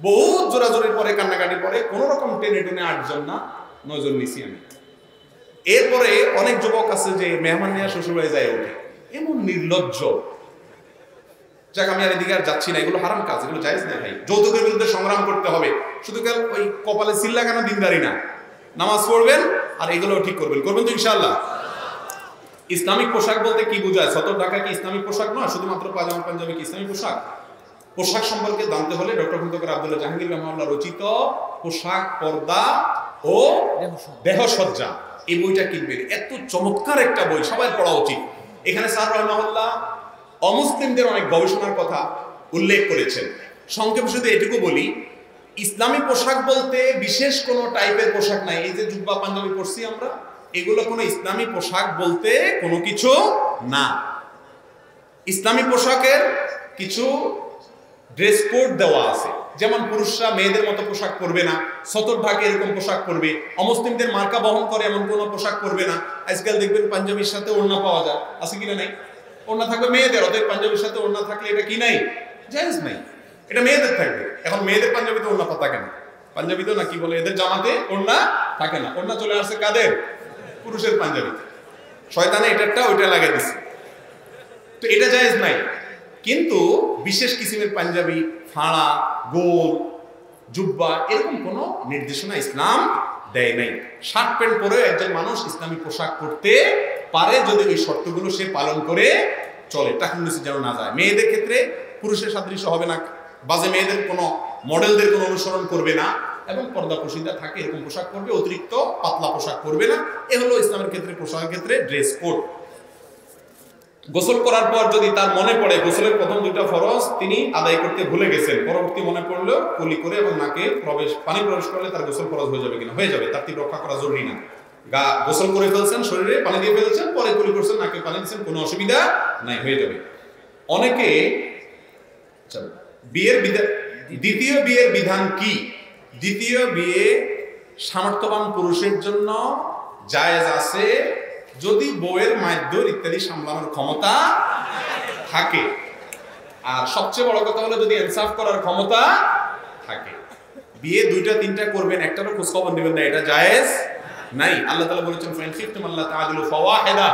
বহুত জোরাজোরির পরে, কান্নাকাটির পরে কোন রকম টেনে টেনে 8 জন না 9 জন নিছি আমি। এরপরে অনেক যুবক আছে যে মেহমান নিয়ে শ্বশুরবাড়ি যায় ওঠে, এমন নির্লজ্জ। যাক, আমি আর এদিকে আর যাচ্ছি না, এগুলো হারাম কাজ, এগুলো জায়েজ না ভাই। যৌতুকের বিরুদ্ধে সংগ্রাম করতে হবে। শুধু কেন ওই কপালে সিল লাগানো দিনদারি না, নামাজ পড়বেন আর এগুলো ঠিক করবেন। করবেন তো ইনশাআল্লাহ? ইসলামিক পোশাক বলতে কি বোঝায়? সতর ঢাকা কি ইসলামিক পোশাক নয়? শুধুমাত্র পাজামা পাঞ্জাবি কি ইসলামিক পোশাক? পোশাক সম্পর্কে জানতে হলে ডক্টর খন্দকার আব্দুল্লাহ জাহাঙ্গীর রহমাহুল্লাহ রচিত পোশাক, পর্দা ও দেহসজ্জা, এই বইটা কিনবেন। এত চমৎকার একটা বই, সবাই পড়া উচিত। এখানে স্যার রহমাহুল্লাহ অমুসলিমদের অনেক গবেষণার কথা উল্লেখ করেছেন। সংক্ষেপে শুধু এটুকু বলি, ইসলামী পোশাক বলতে বিশেষ কোনো টাইপের পোশাক নাই। এই যে জুব্বা পাঞ্জাবি পরছি আমরা, এগুলো কোনো ইসলামী পোশাক বলতে কোনো কিছু না। ইসলামী পোশাকের কিছু ড্রেস কোড দেওয়া আছে, যেমন পুরুষরা মেয়েদের মতো পোশাক পরবে না, সতর ঢাকে এরকম পোশাক পরবে, অমুসলিমদের মার্কা বহন করে এমন কোনো পোশাক পরবে না। আজকাল দেখবেন পাঞ্জাবির সাথে ওড়না পাওয়া যায়, আছে কিনা? নাই। ওড়না থাকবে মেয়েদের, অতএব পাঞ্জাবির সাথে ওড়না থাকলে এটা কি নাই? জায়েজ নাই, এটা মেয়েদের থাকবে। এখন মেয়েদের পাঞ্জাবিতে ওড়না থাকে না, পাঞ্জাবিতে না কি বলে এদের জামাতে ওড়না থাকে না। ওড়না চলে আসছে কাদের? পুরুষের পাঞ্জাবিতে। শয়তানে এটারটা ওইটা লাগিয়ে দিচ্ছে, তো এটা জায়েজ নাই। কিন্তু বিশেষ কিসিমের পাঞ্জাবি, ফাড়া, গোল, জুব্বা, এরকম কোনো নির্দেশনা ইসলাম দেয় নাই। শার্ট প্যান্ট পরে একজন মানুষ ইসলামী পোশাক পরতে পারে যদি ওই শর্তগুলো সে পালন করে চলে, টাকুন্নিসে যেন না যায়। মেয়েদের ক্ষেত্রে পুরুষের সাদৃশ্য হবে না, বাজে মেয়েদের কোনো মডেলদের কোনো অনুসরণ করবে না, এবং পর্দা প্রসিদ্ধা থাকে এরকম পোশাক পরবে, অতিরিক্ত পাতলা পোশাক পরবে না। এ হলো ইসলামের ক্ষেত্রে পোশাকের ক্ষেত্রে ড্রেস কোড। গোসল করার পর যদি তার মনে পড়ে গোসলের প্রথম 2টা ফরজ তিনি আদায় করতে ভুলে গেছেন, পরবর্তী মনে পড়লেও কুলি করে এবং নাকে পানি প্রবেশ করলে তার গোসল ফরজ হয়ে যাবে কিনা? হয়ে যাবে, তারতিব রক্ষা করা জরুরি না। গোসল করে ফেলছেন, শরীরে পানি দিয়ে ফেলছেন, পরে কুলি করছেন, নাকে পানি দিচ্ছেন, কোনো অসুবিধা নাই, হয়ে যাবে। অনেকে দ্বিতীয় বিয়ের বিধান কি? দ্বিতীয় বিয়ে সামর্থ্যবান পুরুষের জন্য জায়েজ আছে যদি বউয়ের মাইদুর ইত্যাদি সামলানোর ক্ষমতা থাকে, আর সবচেয়ে বড় কথা হলো যদি ইনসাফ করার ক্ষমতা থাকে। বিয়ে 2টা 3টা করবেন, একটারও খোঁজ খবর নেবেন না, এটা জায়েজ নাই। আল্লাহ তাআলা বলেছেন ফাইন খিফতুম আল্লা তাআদিলু ফাওয়াহিদা,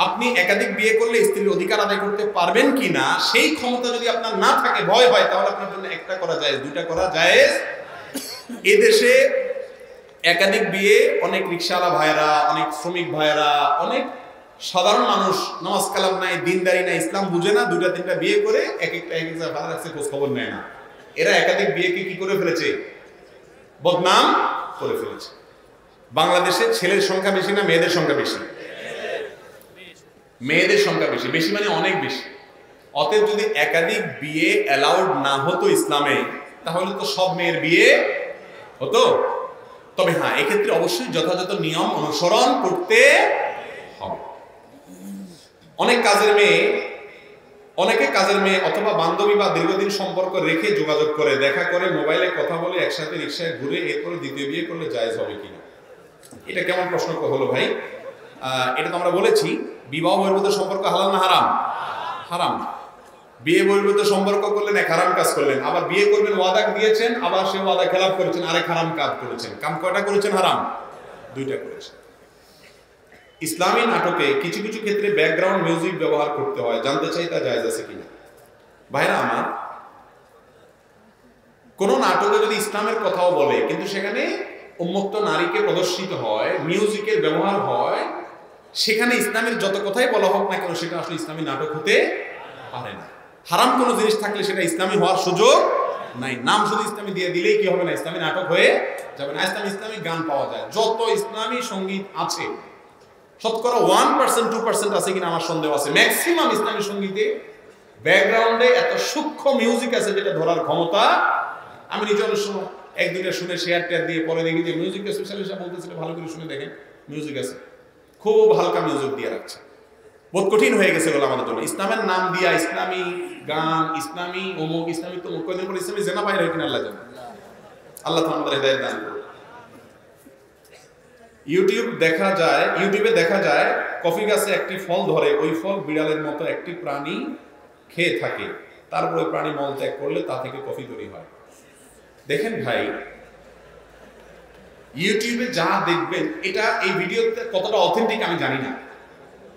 আপনি একাধিক বিয়ে করলে স্ত্রীর অধিকার আদায় করতে পারবেন কিনা সেই ক্ষমতা যদি আপনার না থাকে, ভয় হয়, তাহলে আপনার জন্য একটা করা জায়েজ, 2টা করা জায়েজ। এদেশে একাধিক বিয়ে অনেক রিকশাওয়ালা ভাইরা, অনেক শ্রমিক ভাইরা, অনেক সাধারণ মানুষ, নামাজ কালাম নাই, দিনদারি নাই, ইসলাম বুঝে না, 2টা 3টা বিয়ে করে এক একটা ভালো রাখছে, খোঁজ খবর নেয় না। এরা একাধিক বিয়েকে কি করে ফেলেছে? বদনাম করে ফেলেছে। বাংলাদেশে ছেলের সংখ্যা বেশি না মেয়েদের সংখ্যা বেশি? মেয়েদের সংখ্যা বেশি, বেশি মানে অনেক বেশি। অতএব যদি একাধিক বিয়ে অ্যালাউড না হতো ইসলামে, তাহলে তো সব মেয়ের বিয়ে হতো। তবে হ্যাঁ, এক্ষেত্রে অবশ্যই যথাযথ নিয়ম অনুসরণ করতে হবে। অনেকে কাজের মেয়ে অথবা বান্ধবী বা দীর্ঘদিন সম্পর্ক রেখে যোগাযোগ করে, দেখা করে, মোবাইলে কথা বলে, একসাথে রিকশায় ঘুরে এরপরে দ্বিতীয় বিয়ে করলে জায়েজ হবে কিনা? এটা কেমন প্রশ্ন হলো ভাই? এটা তো আমরা বলেছি বিবাহ বহির্ভূত সম্পর্ক হালাল না হারাম? হারাম। বিয়ে বহির্ভূত সম্পর্ক করলেন, এক হারাম কাজ করলেন, আবার বিয়ে করবেন ওয়াদা দিয়েছেন, আবার সে ওয়াদা খেলাপ করেছেন, আরেক হারাম কাজ করেছেন। কাম কয়টা করেছেন? হারাম 2টা করেছেন। ইসলামী নাটকে কিছু কিছু ক্ষেত্রে ব্যাকগ্রাউন্ড মিউজিক ব্যবহার করতে হয়, জানতে চাই তা জায়েজ আছে কিনা? ভাইরা আমার, কোন নাটকে যদি ইসলামের কথাও বলে কিন্তু সেখানে উন্মুক্ত নারীকে প্রদর্শিত হয়, মিউজিকের ব্যবহার হয়, সেখানে ইসলামের যত কথাই বলা হোক না কেন সেটা আসলে ইসলামী নাটক হতে পারে না। হারাম কোনো জিনিস থাকলে সেটা ইসলামী হওয়ার সুযোগ নাই। নাম শুধু ইসলামী দিয়ে দিলেই কি হবে না, ইসলামী নাটক হয়ে যাবে না। ইসলামী গান পাওয়া যায়, যত ইসলামী সঙ্গীত আছে শতকরা 1% 2% আছে কিনা আমার সন্দেহ আছে। ম্যাক্সিমাম ইসলামী সঙ্গীতে ব্যাকগ্রাউন্ডে এত সূক্ষ্ম মিউজিক আছে যেটা ধরার ক্ষমতা, আমি নিজে অনেক সময় একদিনে শুনে শেয়ার টেয়ার দিয়ে পরে দেখি যে মিউজিক স্পেশালিস্ট বলতেছিল ভালো করে শুনে দেখেন মিউজিক আছে, খুব হালকা মিউজিক দিয়ে রাখছে। বহুত কঠিন হয়ে গেছে বলে আমাদের জন্য ইসলামের নাম দিয়া ইসলামী গান, ইসলামী অমুক, ইসলামী তমুক, কয়দিন পর ইসলামী জেনা বাইরে হয় কিনা আল্লাহ জানে। আল্লাহ তো আমাদের হেদায়েত দান করুন। ইউটিউবে দেখা যায় কফি গাছে একটি ফল ধরে, ওই ফল বিড়ালের মতো একটি প্রাণী খেয়ে থাকে, তারপর ওই প্রাণী মল ত্যাগ করলে তা থেকে কফি তৈরি হয়। দেখেন ভাই, ইউটিউবে যা দেখবেন এটা এই ভিডিওতে কতটা অথেন্টিক আমি জানি না,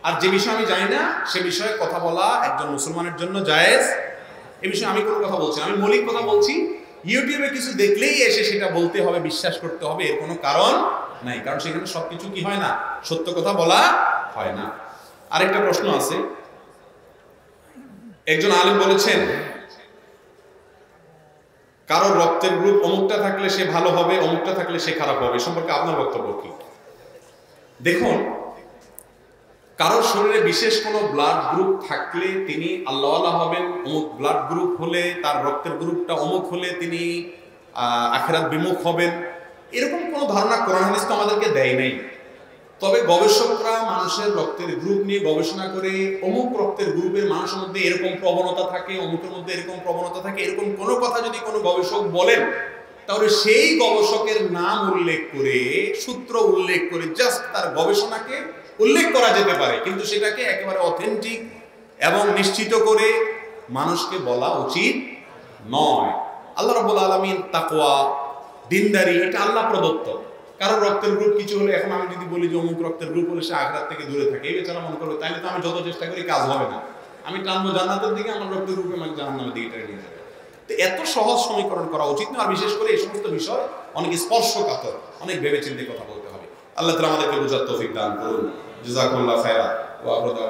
আর যে বিষয় আমি জানি না সে বিষয়ে কথা বলা একজন মুসলমানের জন্য জায়েজ। এই বিষয়ে আমি কোনো কথা বলছি না, আমি মৌলিক কথা বলছি। ইউটিউবে কিছু দেখলেই এসে সেটা বলতে হবে, বিশ্বাস করতে হবে, এর কোনো কারণ নাই, কারণ সেখানে সবকিছু কি হয় না, সত্য কথা বলা হয় না। আরেকটা প্রশ্ন আছে, একজন আলেম বলেছেন কারোর রক্তের গ্রুপ অমুকটা থাকলে সে ভালো হবে, অমুকটা থাকলে সে খারাপ হবে, সম্পর্কে আপনার বক্তব্য কি? দেখুন, কারোর শরীরে বিশেষ কোনো ব্লাড গ্রুপ থাকলে তিনি আল্লাহওয়ালা হবেন, অমুক ব্লাড গ্রুপ হলে তার রক্তের গ্রুপটা অমুক হলে তিনি আখিরাত বিমুখ হবেন, এরকম কোনো ধারণা কোরআন হাদিস তো আমাদেরকে দেয় নাই। তবে গবেষকরা মানুষের রক্তের গ্রুপ নিয়ে গবেষণা করে অমুক রক্তের গ্রুপের মানুষের মধ্যে এরকম প্রবণতা থাকে, অমুকের মধ্যে এরকম প্রবণতা থাকে, এরকম কোনো কথা যদি কোনো গবেষক বলেন তাহলে সেই গবেষকের নাম উল্লেখ করে, সূত্র উল্লেখ করে জাস্ট তার গবেষণাকে উল্লেখ করা যেতে পারে, কিন্তু সেটাকে একেবারে অথেন্টিক এবং নিশ্চিত করে মানুষকে বলা উচিত নয়। আল্লাহ রাব্বুল আলামিন তাকওয়া, দিনদারি এটা আল্লাহ প্রদত্ত। কারো রক্তের গ্রুপ কিছু হলে, এখন আমি যদি বলি যে অমুক রক্তের গ্রুপ হলে সে আখিরাত থেকে দূরে থাকে, এই বেচারা মনে করবে তাইলে তো আমি যত চেষ্টা করি কাজ হবে না, আমি টানবো জান্নাতের দিকে, আমার রক্তের গ্রুপে আমাকে জাহান্নামের দিকে টেনে নিয়ে যাবে। তো এত সহজ সমীকরণ করা উচিত না, আর বিশেষ করে এই সমস্ত বিষয় অনেক স্পর্শকাতর, অনেক ভেবেচিন্তে কথা বলতে হবে। আল্লাহ তাআলা আমাদেরকে বুঝার তৌফিক দান করুন। জাযাকুমুল্লাহু খায়রা ওয়া আবরাদা।